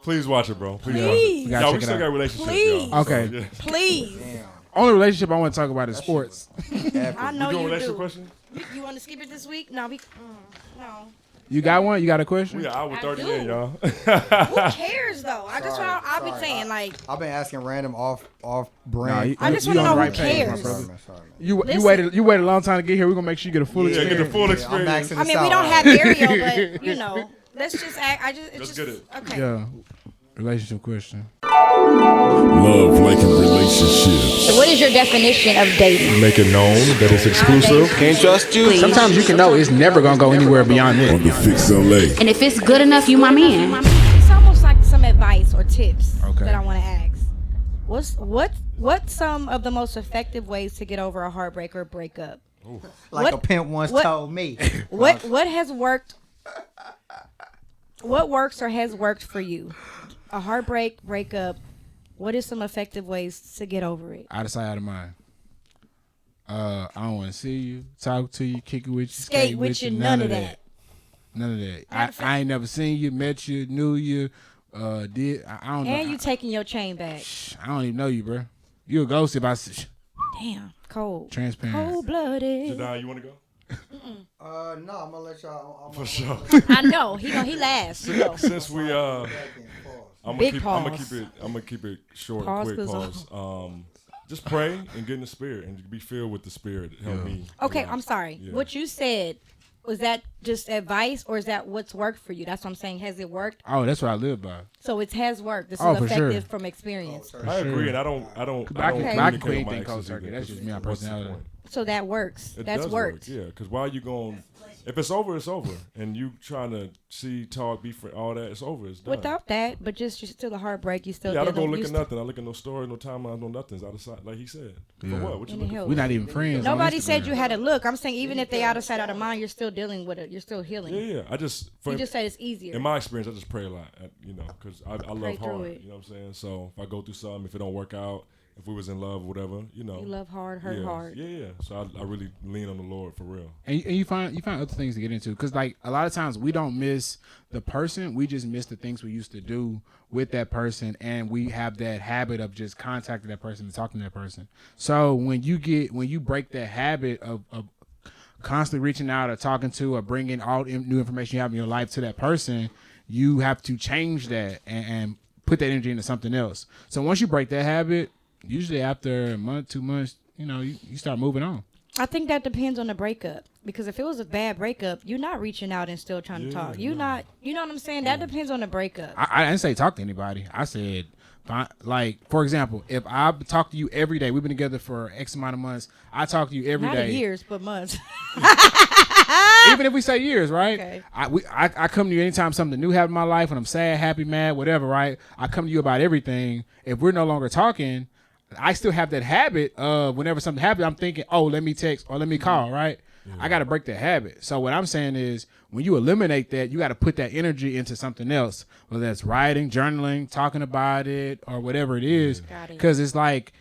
Please watch it, bro. Please. Please. We gotta Y'all, check we it still out. got relationships. Please. Y'all. Okay. So, yeah. Please. Only relationship I want to talk about is sports. I know You doing you relationship do. question? You want to skip it this week? No, no. You got one? You got a question? We are hour 30 do. in, y'all. Who cares though? I've been saying like I've been asking random off Nah, brand. I just you wanna on know the who page, my cares. brother. Sorry, man. You Listen. waited a long time to get here. We're gonna make sure you get a full Yeah, get experience. the full I'm experience. maxing I mean this we out. don't have Ariel, but you know, let's just act. Let's get it. Okay. Yeah. Relationship question. Love, like in relationships. What is your definition of dating? Make it known that it's exclusive. Can't trust you. Sometimes you can know it's never gonna go anywhere beyond On it. the Fix LA. And if it's good enough, you my man. It's almost like some advice or tips Okay. that I want to ask. What's some of the most effective ways to get over a heartbreak or breakup? Like What- a pimp once what- told me. What has worked? What works or has worked for you? A heartbreak, breakup. What is some effective ways to get over it? Out of sight, out of mind. I don't want to see you, talk to you, kick it with you, Skate with you, none of that. None of that. I ain't never seen you, met you, knew you, I don't know. And you taking your chain back. I don't even know you, bro. You a ghost if I see. Damn, cold. Transparent. Cold blooded. Judon, you want to go? No, I'm gonna let y'all. For sure. I know. He last. You know. Since we I'm Big gonna pause. keep it short Pause and quick. goes Pause. Just pray and get in the spirit and be filled with the spirit. Help me. Okay, I'm sorry. Yeah. What you said Was that just advice, or is that what's worked for you? That's what I'm saying. Has it worked? Oh, that's what I live by. So it has worked. This Oh, is for effective sure. from experience. I agree, and I don't I communicate can with quit my anything cold exes turkey. either, That's just 'cause me, my what's the personality. point? So that works. It That's does worked. work, yeah. Because why you going? If it's over, it's over, and you trying to see, talk, be friend, all that, it's over. It's done. Without that, but just you're still a heartbreak. You still. Yeah, I don't go dealing- look you at st- nothing. I look at no stories, no timelines, no nothings. Out of sight, like he said. For Yeah. what? What you Any looking help? for? We're not even friends. on Nobody said Instagram. you had to look. I'm saying even if they out of sight, out of mind, you're still dealing with it. You're still healing. Yeah. I just, You just said it's easier. in my experience, I just pray a lot. Because I Pray love through hard. it. You know what I'm saying? So if I go through something, if it don't work out, if we was in love, whatever, You love hard, hurt yeah, hard. Yeah. So I really lean on the Lord for real. And you find other things to get into, because like a lot of times we don't miss the person, we just miss the things we used to do with that person, and we have that habit of just contacting that person and talking to that person. So when you break that habit of constantly reaching out or talking to or bringing all new information you have in your life to that person, you have to change that and put that energy into something else. So once you break that habit, usually after a month, 2 months, you start moving on. I think that depends on the breakup, because if it was a bad breakup, you're not reaching out and still trying to talk. You're not. You know what I'm saying? That depends on the breakup. I didn't say talk to anybody. I said, like, for example, if I talk to you every day, we've been together for X amount of months, I talk to you every Not day. years, but months. Even if we say years, right? Okay. I come to you anytime something new happened in my life, when I'm sad, happy, mad, whatever, right? I come to you about everything. If we're no longer talking, I still have that habit of whenever something happens, I'm thinking, oh, let me text or let me call, right? Yeah. I got to break that habit. So what I'm saying is, when you eliminate that, you got to put that energy into something else, whether that's writing, journaling, talking about it, or whatever it is. Because it's like,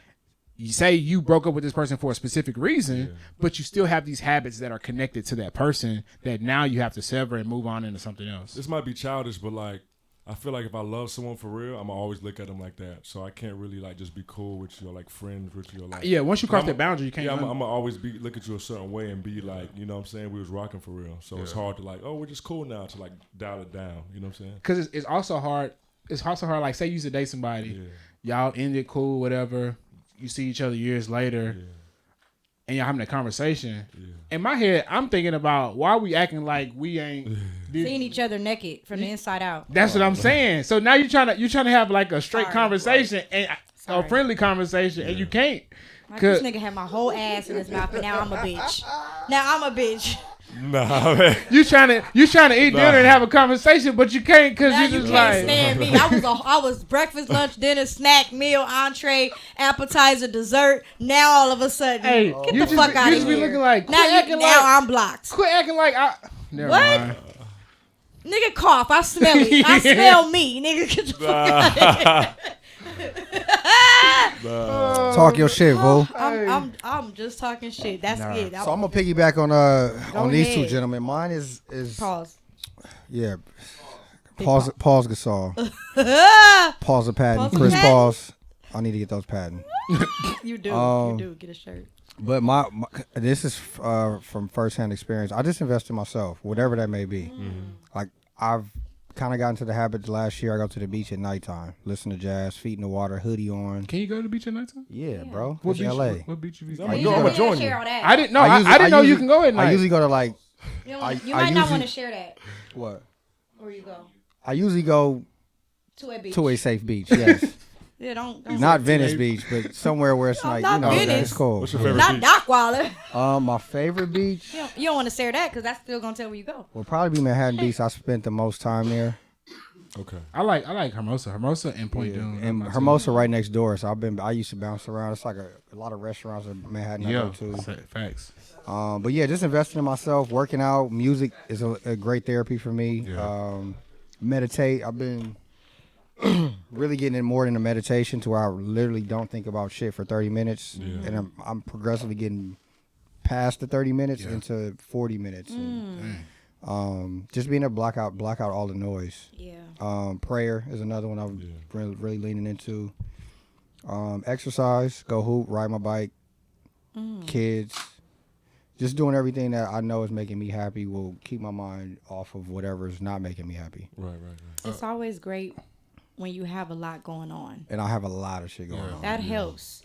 you say you broke up with this person for a specific reason, but you still have these habits that are connected to that person that now you have to sever and move on into something else. This might be childish, but like, I feel like if I love someone for real, I'm always look at them like that. So I can't really like just be cool with you or like friends with you. Or like, yeah, once you cross that boundary, you can't. Yeah, I'm gonna always look at you a certain way and be like, you know what I'm saying? We was rocking for real. So it's hard to like, oh, we're just cool now, to like dial it down. You know what I'm saying? Because it's also hard. It's also hard. Like, say you used to date somebody, y'all ended cool, whatever. You see each other years later, and y'all having that conversation. In my head, I'm thinking about, why are we acting like we ain't seeing each other naked from the inside out. That's what I'm saying. So now you're trying to have like a straight conversation and a friendly conversation, and you can't. Like, this nigga had my whole ass in his mouth, and now I'm a bitch. Nah, man. You trying to eat dinner and have a conversation, but you can't, because you just like. Stand me. I was breakfast, lunch, dinner, snack, meal, entree, appetizer, dessert. Now all of a sudden, get the fuck out of here. You just be looking like, now I'm blocked. Quit acting like Never what? Mind. Nigga cough. I smell it. I smell me. Nigga, get the fuck out of here. Talk your shit, bro. I'm just talking shit. That's it. So I'm gonna piggyback on these two gentlemen. Mine is pause. Yeah. Pause Gasol. Pause the patent. Pause Chris patent. Pause. I need to get those patent. You do. Get a shirt. But my this is from firsthand experience. I just invest in myself, whatever that may be. Like, I've kind of got into the habit last year. I go to the beach at nighttime, listen to jazz, feet in the water, hoodie on. Can you go to the beach at nighttime? Yeah, bro. What It's beach? LA. What beach you? I'm gonna join you. I didn't know. I didn't know you can go at night. I usually go to like. You might not want to share that. What? Where you go? I usually go to a beach. To a safe beach. Yes. Yeah, don't not Venice Beach, but somewhere where it's like, it's cool. What's your favorite not beach? Dockwaller. My favorite beach. You don't want to share that, because that's still gonna tell where you go. Will probably be Manhattan Beach. I spent the most time there. Okay. I like Hermosa and Point Dune. And Hermosa right next door. So I used to bounce around. It's like a lot of restaurants in Manhattan I go to. Facts. But yeah, just investing in myself, working out. Music is a great therapy for me. Yeah. Meditate. I've been really getting in more into meditation, to where I literally don't think about shit for 30 minutes. Yeah. And I'm progressively getting past the 30 minutes into 40 minutes. And, just being able to block out all the noise. Yeah. Prayer is another one I'm really leaning into. Exercise, go hoop, ride my bike, kids. Just doing everything that I know is making me happy will keep my mind off of whatever is not making me happy. Right. It's always great when you have a lot going on. And I have a lot of shit going on. That helps.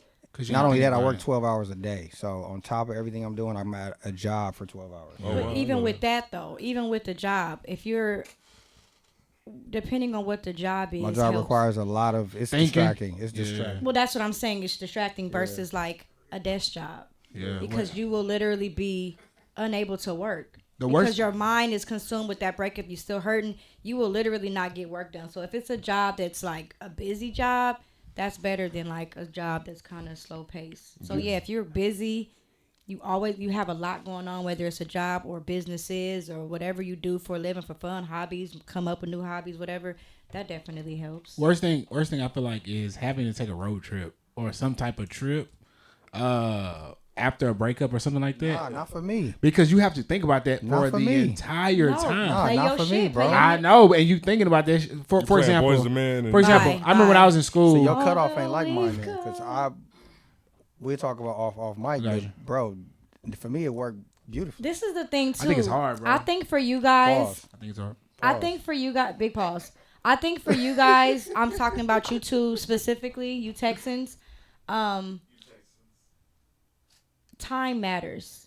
Not only that, I work 12 hours a day. So on top of everything I'm doing, I'm at a job for 12 hours. But even with that, though, even with the job, if you're depending on what the job is, my job requires a lot of distracting. It's distracting. Well, that's what I'm saying. It's distracting versus like a desk job. Yeah. Because you will literally be unable to work. The because worst, your mind is consumed with that breakup. You're still hurting. You will literally not get work done. So if it's a job that's like a busy job, that's better than like a job that's kind of slow paced. So yeah, if you're busy, you have a lot going on, whether it's a job or businesses or whatever you do for a living, for fun, hobbies, come up with new hobbies, whatever. That definitely helps. Worst thing I feel like is having to take a road trip or some type of trip after a breakup or something like that. Nah, not for me. Because you have to think about that Not for for the me. entire time. Nah, not for me, bro. I know, and you thinking about this. For example, Boys to Men for example, I remember when I was in school. So your cutoff ain't like mine, man. Because we talk about off mic, but bro, for me it worked beautifully. This is the thing too. I think it's hard, bro. I think for you guys, Pause. I think it's hard. I think for you guys, big pause. I think for you guys, I'm talking about you two specifically, you Texans. Time matters,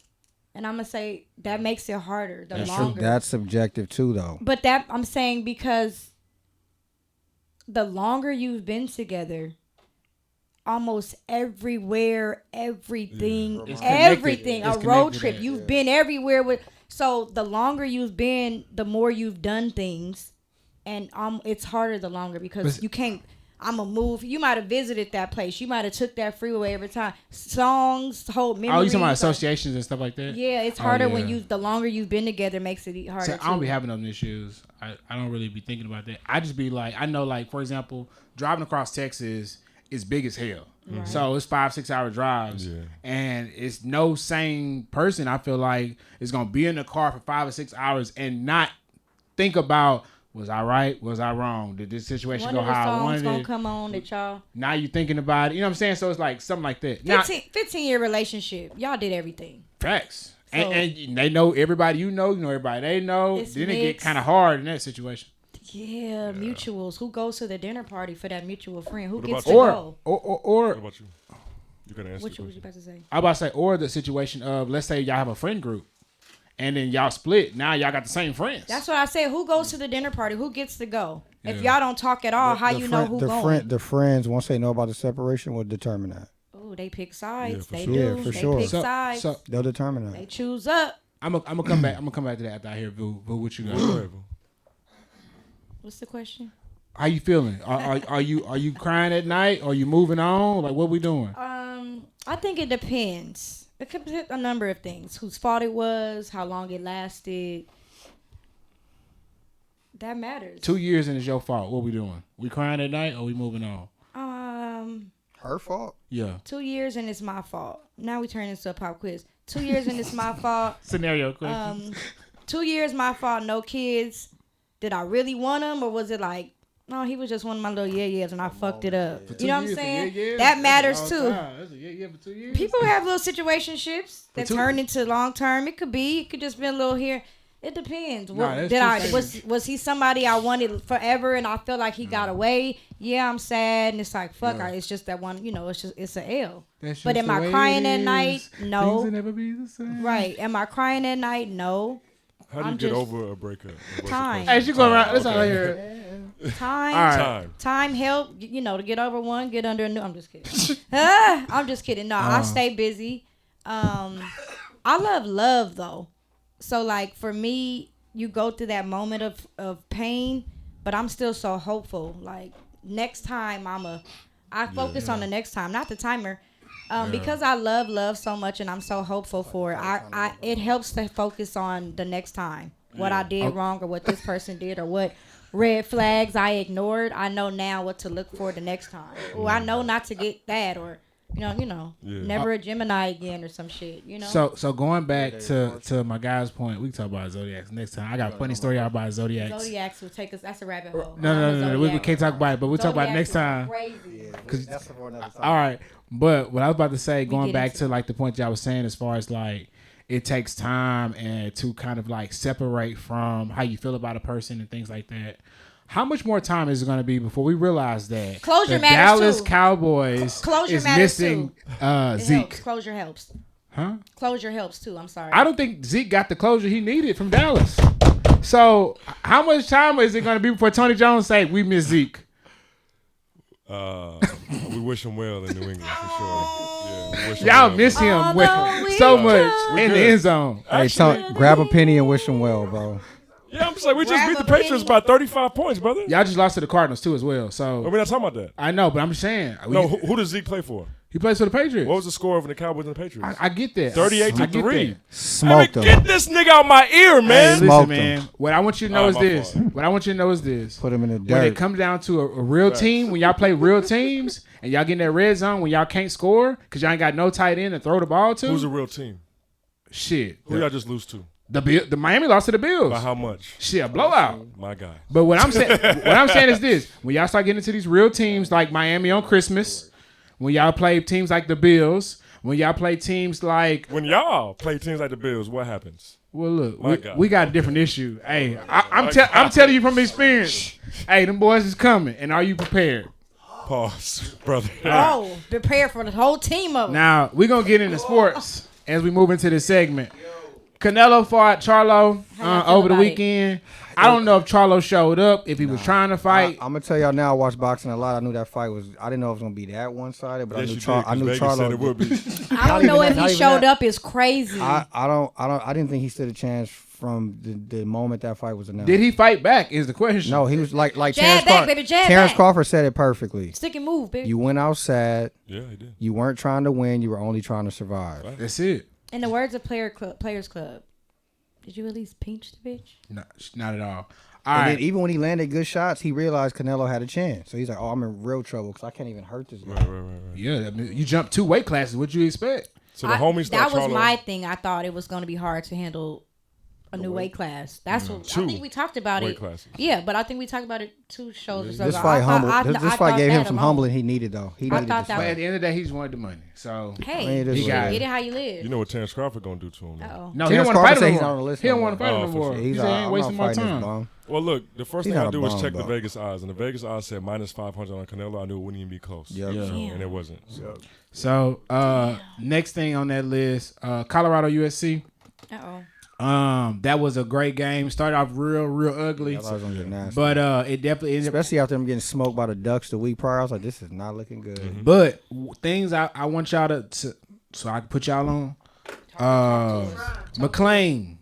and I'm gonna say that makes it harder. The longer That's subjective too, though. But that I'm saying because the longer you've been together, almost everywhere, everything, everything, a road trip. You've been everywhere with. So the longer you've been, the more you've done things, and it's harder the longer because you can't. I'm gonna move. You might have visited that place. You might have took that freeway every time. Songs, whole memories. Oh, you talking about associations and stuff like that? Yeah, it's harder when the longer you've been together makes it harder. So I don't be having those issues. I don't really be thinking about that. I just be like, I know, like for example, driving across Texas is big as hell. Right. So it's 5-6 hour drives, and it's no sane person. I feel like is gonna be in the car for 5 or 6 hours and not think about. Was I right? Was I wrong? Did this situation go how I wanted it? Gonna come on that y'all. Now you thinking about it. You know what I'm saying? So it's like something like that. 15-year relationship. Y'all did everything. Facts. So, and they know everybody you know everybody they know. Then it get kind of hard in that situation. Yeah, mutuals. Who goes to the dinner party for that mutual friend? Who gets to go? Or what about you? You gotta answer. What you about to say? I about to say, or the situation of let's say y'all have a friend group. And then y'all split. Now y'all got the same friends. That's what I said. Who goes to the dinner party? Who gets to go? Yeah. If y'all don't talk at all, how you know who going? The friends, once they know about the separation, will determine that. Oh, they pick sides. Yeah, they do. do. Yeah, for sure. They pick sides. So they'll determine that. They choose up. I'm gonna come back. I'm gonna come back to that after I hear Boo. What you got? What's the question? How you feeling? Are you crying at night? Are you moving on? Like what we doing? I think it depends. It could be a number of things. Whose fault it was, how long it lasted. That matters. 2 years and it's your fault. What we doing? We crying at night or we moving on? Her fault? Yeah. 2 years and it's my fault. Now we turn into a pop quiz. 2 years and it's my fault. Scenario question. 2 years my fault, no kids. Did I really want him or was it like, no, he was just one of my little years and I fucked it up. You know what I'm saying? That matters too. That's a for 2 years. People have little situationships that turn into long term. It could just be a little here. It depends. Was he somebody I wanted forever and I feel like he got away? Yeah, I'm sad and it's like fuck. It's just that one. You know, it's an L. But am I crying at night? No. Things will never be the same. Right? Am I crying at night? No. How do you get over a breakup? Time. Hey, she go around. That's all I hear. Time help, to get over one, get under a new. I'm just kidding. I'm just kidding. No, I stay busy. I love love though. So like for me, you go through that moment of pain, but I'm still so hopeful. Like next time I focus on the next time, not the timer. Because I love love so much and I'm so hopeful for it. It helps to focus on the next time. What I did wrong or what this person did or what red flags I ignored. I know now what to look for the next time. Oh, I know not to get that or never a Gemini again or some shit. So going back to my guy's point, we can talk about Zodiacs next time. I got a funny story about Zodiacs. Zodiacs will take us. That's a rabbit hole. No. We can't talk about it, but we'll talk about it next time. Crazy. That's for another time. All right, but what I was about to say, going back to like the point y'all was saying, as far as like it takes time and to kind of like separate from how you feel about a person and things like that. How much more time is it going to be before we realize that Closure the matters Dallas too. Cowboys Closure is matters missing It Zeke? helps. Closure helps. Huh? Closure helps too. I'm sorry. I don't think Zeke got the closure he needed from Dallas. So how much time is it going to be before Tony Jones say we miss Zeke? We wish him well in New England for sure. Yeah, we wish him Y'all well. miss him Although we so much We in the good. end zone. Hey, grab a penny and wish him well, bro. Yeah, I'm just like, we just Grab beat a the Patriots penny. by 35 points, brother. Y'all just lost to the Cardinals too as well. So We're not talking about that. I know, but I'm just saying. No, who does Zeke play for? He plays for the Patriots. What was the score of the Cowboys and the Patriots? I get that. 38 I to get 3. that. Smoked I mean, him. get this nigga out my ear, Hey, man. listen, Smoked man. him. What I want you to know is my this. fault. What I want you to know is this. Put him in the When it dirt. comes down to a real team, when y'all play real teams and y'all get in that red zone when y'all can't score because y'all ain't got no tight end to throw the ball to. Who's a real team? Shit. Who y'all just lose to? The Miami lost to the Bills. By how much? Shit, a blowout. My guy. But what I'm saying is this: when y'all start getting into these real teams like Miami on Christmas, when y'all play teams like the Bills, when y'all play teams like When y'all play teams like the Bills, what happens? well, look, My God. we got a different issue. Hey, I'm telling you from experience. Hey, them boys is coming, and are you prepared? Pause, brother. Oh, prepare for the whole team of them. Now we're gonna get into sports as we move into this segment. Canelo fought Charlo How y'all feel over the about it? weekend. I don't know if Charlo showed up, if he was trying to fight. I'm gonna tell y'all now. I watch boxing a lot. I knew that fight was. I didn't know it was gonna be that one sided, but Yes, I you knew did, 'cause I knew Vegas Charlo. said it would be. I don't know if not he even showed that. up is crazy. I didn't think he stood a chance from the moment that fight was announced. Did he fight back? Is the question. No, he was like Jab Terrence back, Crawford. baby, jab Terrence back. Crawford said it perfectly. Stick and move, baby. You went out sad. Yeah, he did. You weren't trying to win. You were only trying to survive. That's it. In the words of Players Club, did you at least pinch the bitch? No, not at all. All And right. then even when he landed good shots, he realized Canelo had a chance. So he's like, "Oh, I'm in real trouble because I can't even hurt this guy." Right. Yeah, I mean, you jumped 2 weight classes. What you expect? So the homies that thought was Charlo- my thing. I thought it was going to be hard to handle a new weight class. That's what I think we talked about weight it. classes. Yeah, but I think we talked about it 2 shows ago. This fight humbled. This fight gave him some humble. humbling he needed though. He I needed thought this that But fight. at the end of the day, he just wanted the money. So Hey, I mean, it is He what got it get is. it how you live. You know what Terrence Crawford gonna do to him? though. Uh-oh. no, he Terrence don't want to Crawford fight said him he's no not on the more. list He no don't more. want to fight him Oh, no for more. sure. He said, "I ain't wasting my time." Well, look, the first He's thing I not do a is bum, check the though. Vegas odds, and the Vegas odds said minus 500 on Canelo. I knew it wouldn't even be close. Yep. Yeah. And it wasn't. So. So next thing on that list, Colorado USC. That was a great game. Started off real ugly, I thought it was gonna get nasty. but it definitely ended up. Especially after them getting smoked by the Ducks the week prior, I was like, "This is not looking good." But things I want y'all to so I can put y'all on. McLean,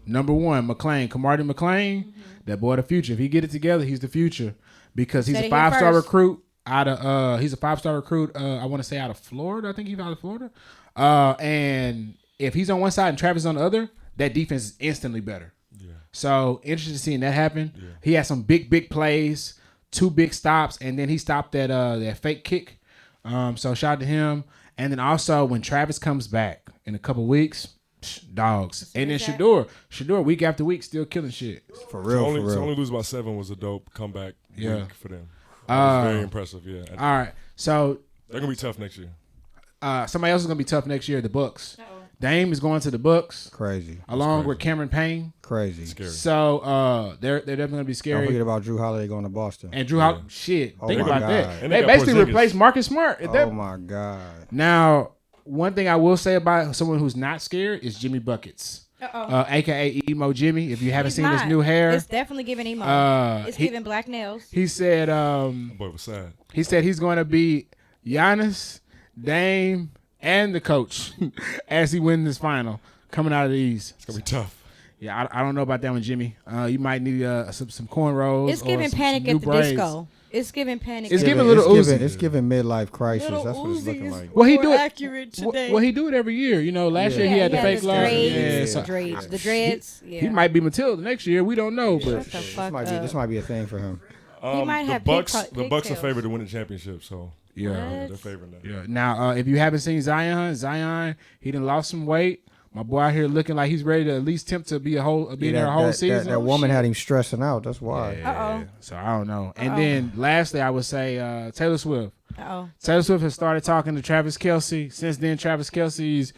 number 1, McLean, Camardi McLean, that boy the future. If he get it together, he's the future because he's Said a it here 5-star first. recruit out of he's a 5-star recruit. I want to say out of Florida. I think he's out of Florida. And if he's on one side and Travis on the other, that defense is instantly better. Yeah. So interested in seeing that happen. Yeah. He had some big plays, 2 big stops, and then he stopped that fake kick. So shout out to him. And then also when Travis comes back in a couple weeks, dogs. And then Shador week after week still killing shit. For real, To for real. only lose by 7 was a dope comeback week for them. That was very impressive. Yeah. All right, so They're gonna be tough next year. somebody else is gonna be tough next year. The Bucks. Dame is going to the Bucks Crazy. along with Cameron Payne. Crazy. Scary. So they're definitely gonna be Don't scary. forget about Drew Holiday going to Boston. And Drew Holiday, shit, Oh think my about God. that. And They they got basically Porzingis. replaced Marcus Smart. Oh my God. Now, one thing I will say about someone who's not scared is Jimmy Buckets, aka Emo Jimmy. If you haven't seen his new hair, It's definitely giving emo. It's he- giving black nails. he said That boy was sad. he's going to be Giannis, Dame, and the coach as he wins this final coming out of the East. It's gonna be tough. Yeah, I don't know about that one, Jimmy. You might need some cornrows. It's or giving some Panic new at the braids. disco. It's giving Panic. It's at giving the Little Uzi. It's giving midlife crisis. Little That's what it's Uzi looking is like. Well, he more do it. accurate today. Well, he do it every year. You know, last year he had the fake the long. dreads, so- the dreads. Yeah. He might be Matilda next year. We don't know, Shut but the This fuck might be a thing for him. might The have Bucks. pig- The Bucks are pigtails. favored to win the championship. So yeah. they're favored now. Yeah. Now, if you haven't seen Zion, he done lost some weight. My boy out here looking like he's ready to at least tempt to be there a whole season. That woman had him stressing out. That's why. Yeah. So I don't know. And then lastly, I would say Taylor Swift. Uh-oh. Taylor Swift has started talking to Travis Kelce. Since then, Travis Kelce's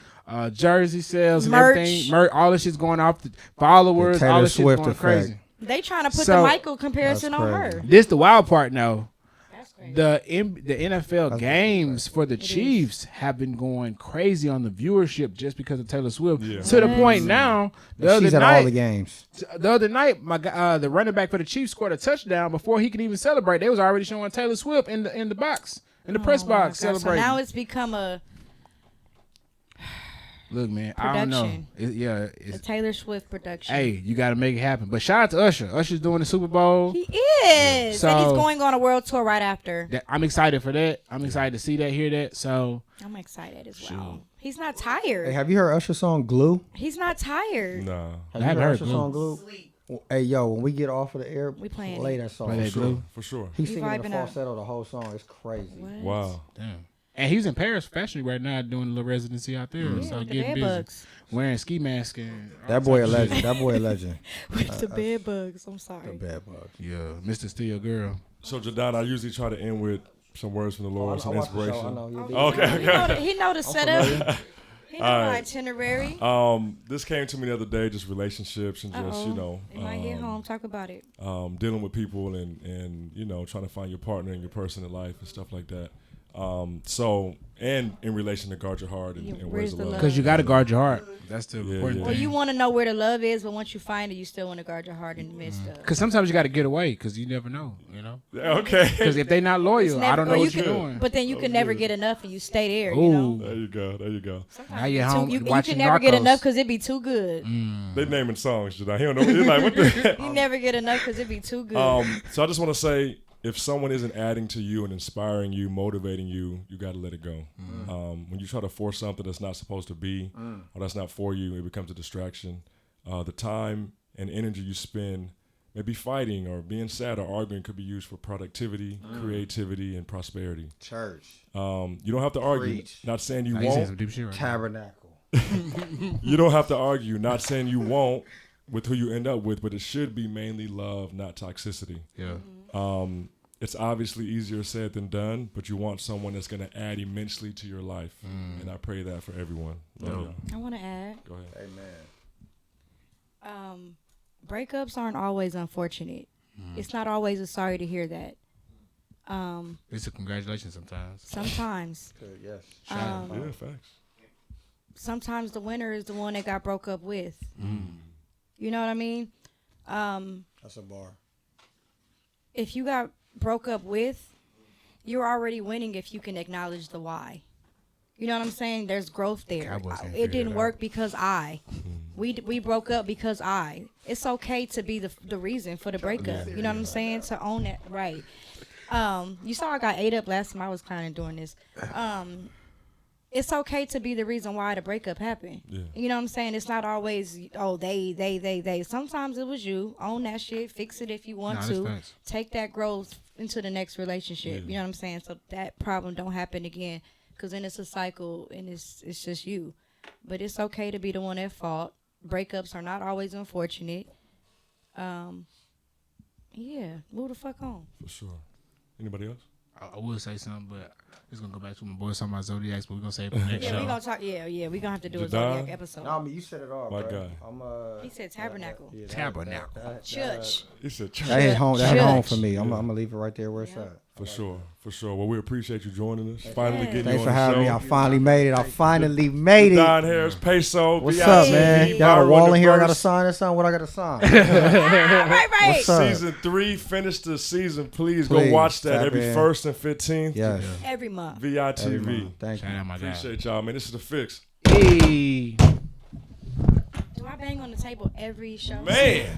jersey sales and Merch. everything, all this shit's going off. The followers, The all Taylor this shit's Swift going effect. crazy. They trying to put So- the Michael comparison on her. This the wild part, though. That's crazy. The NFL games for the Chiefs have been going crazy on the viewership just because of Taylor Swift. Yeah. To the point now, She's at all the games. The other night, the running back for the Chiefs scored a touchdown before he could even celebrate. They was already showing Taylor Swift in the box, in the press box, God. So celebrating. now it's become a Look, man, I don't know. production. It's a Taylor Swift production. hey, you got to make it happen. But shout out to Usher. Usher's doing the Super Bowl. He is, So- and he's going on a world tour right after. I'm excited for that. I'm excited to see that, hear that. So I'm excited as well. He's not tired. Hey, have you heard Usher's song "Glue"? He's not tired. Nah. Have I haven't heard Usher's song "Glue"? Hey, yo, when we get off of the air, We playing play it. that song. Play that Glue. For sure. He's We singing in vibing a out. falsetto the whole song. It's crazy. Wow. damn. And he's in Paris Fashion Week right now doing a little residency out there. So with the getting bed busy. bugs. Wearing ski mask and That boy a legend. That boy a legend. With the bed bugs. I'm sorry. Bad bugs. yeah, Mr. Steel Girl. So, Judon, I usually try to end with some words from the Lord, some inspiration. I know. Okay. He know the setup. He know the itinerary. This came to me the other day, just relationships and just, you know, It might hit home. Talk about it. dealing with people and, you know, trying to find your partner and your person in life and stuff like that. And in relation to guard your heart and where's where's the the love. love? Because you got to guard your heart. That's the Yeah, important yeah. Well, thing. you want to know where the love is, but once you find it, you still want to guard your heart in the midst of. Because sometimes you got to get away because you never know, you know? Okay. Because if they not loyal, I don't know what you're doing. But then you can never get enough, and you stay there. You know. Ooh, There you go. There you go. now you're home You watching can never get Narcos. enough because it be too good. They naming songs, Judon. He don't know. He's like, what the? You never get enough because it be too good. So I just want to say, if someone isn't adding to you and inspiring you, motivating you, you got to let it go. When you try to force something that's not supposed to be or that's not for you, it becomes a distraction. The time and energy you spend maybe fighting or being sad or arguing could be used for productivity, creativity, and prosperity. Church. You don't have to argue. Preach. Not saying you Now you saying won't. some deep shit right now. Tabernacle. You don't have to argue. Not saying you won't with who you end up with, but it should be mainly love, not toxicity. Yeah. It's obviously easier said than done, but you want someone that's going to add immensely to your life. And I pray that for everyone. Love y'all. I want to add. Go ahead. Amen. Breakups aren't always unfortunate. It's not always a sorry to hear that. It's a congratulations sometimes. Sometimes. Good, yes. Yeah, facts. Sometimes the winner is the one that got broke up with. You know what I mean? That's a bar. If you got broke up with, you're already winning if you can acknowledge the why. You know what I'm saying? There's growth there. Cowboys can't It figure didn't it work because we broke up because It's okay to be the reason for the breakup. You know what I'm saying? To own that, right? You saw I got ate up last time I was kind of doing this. It's okay to be the reason why the breakup happened. Yeah. You know what I'm saying? It's not always, they. Sometimes it was you. Own that shit. Fix it if you want Nah, to. that's facts. Take that growth into the next relationship. You know what I'm saying? So that problem don't happen again. Because then it's a cycle and it's just you. But it's okay to be the one at fault. Breakups are not always unfortunate. Yeah, move the fuck on. For sure. Anybody else? I will say something, but it's going to go back to my boys talking about Zodiacs, but we're going to save it for next Yeah, show. we gonna talk. Yeah, we gonna have to do a Judon? Zodiac episode. No, I mean, you said it all, My bro. guy. He said tabernacle. Tabernacle. Church. He said That hit home. That hit home for Church. me. I'm gonna leave it right there where it's at. For sure. For sure. Well, we appreciate you joining us. Finally getting Thanks you for on having me. the I show. finally made it. I finally made it. Don Harris, Payso. What's Vitv, up, man? Y'all got a wall in here. I got to First. sign or something. What I got to sign? Right. What's up? Season 3, finish the season. Please go Please, watch that tap every in. 1st and 15th. Yes. Every month. Every VITV. month. Thank you. Shout out my guy. Appreciate y'all, man. This is The Fix. Hey. Do I bang on the table every show? Man.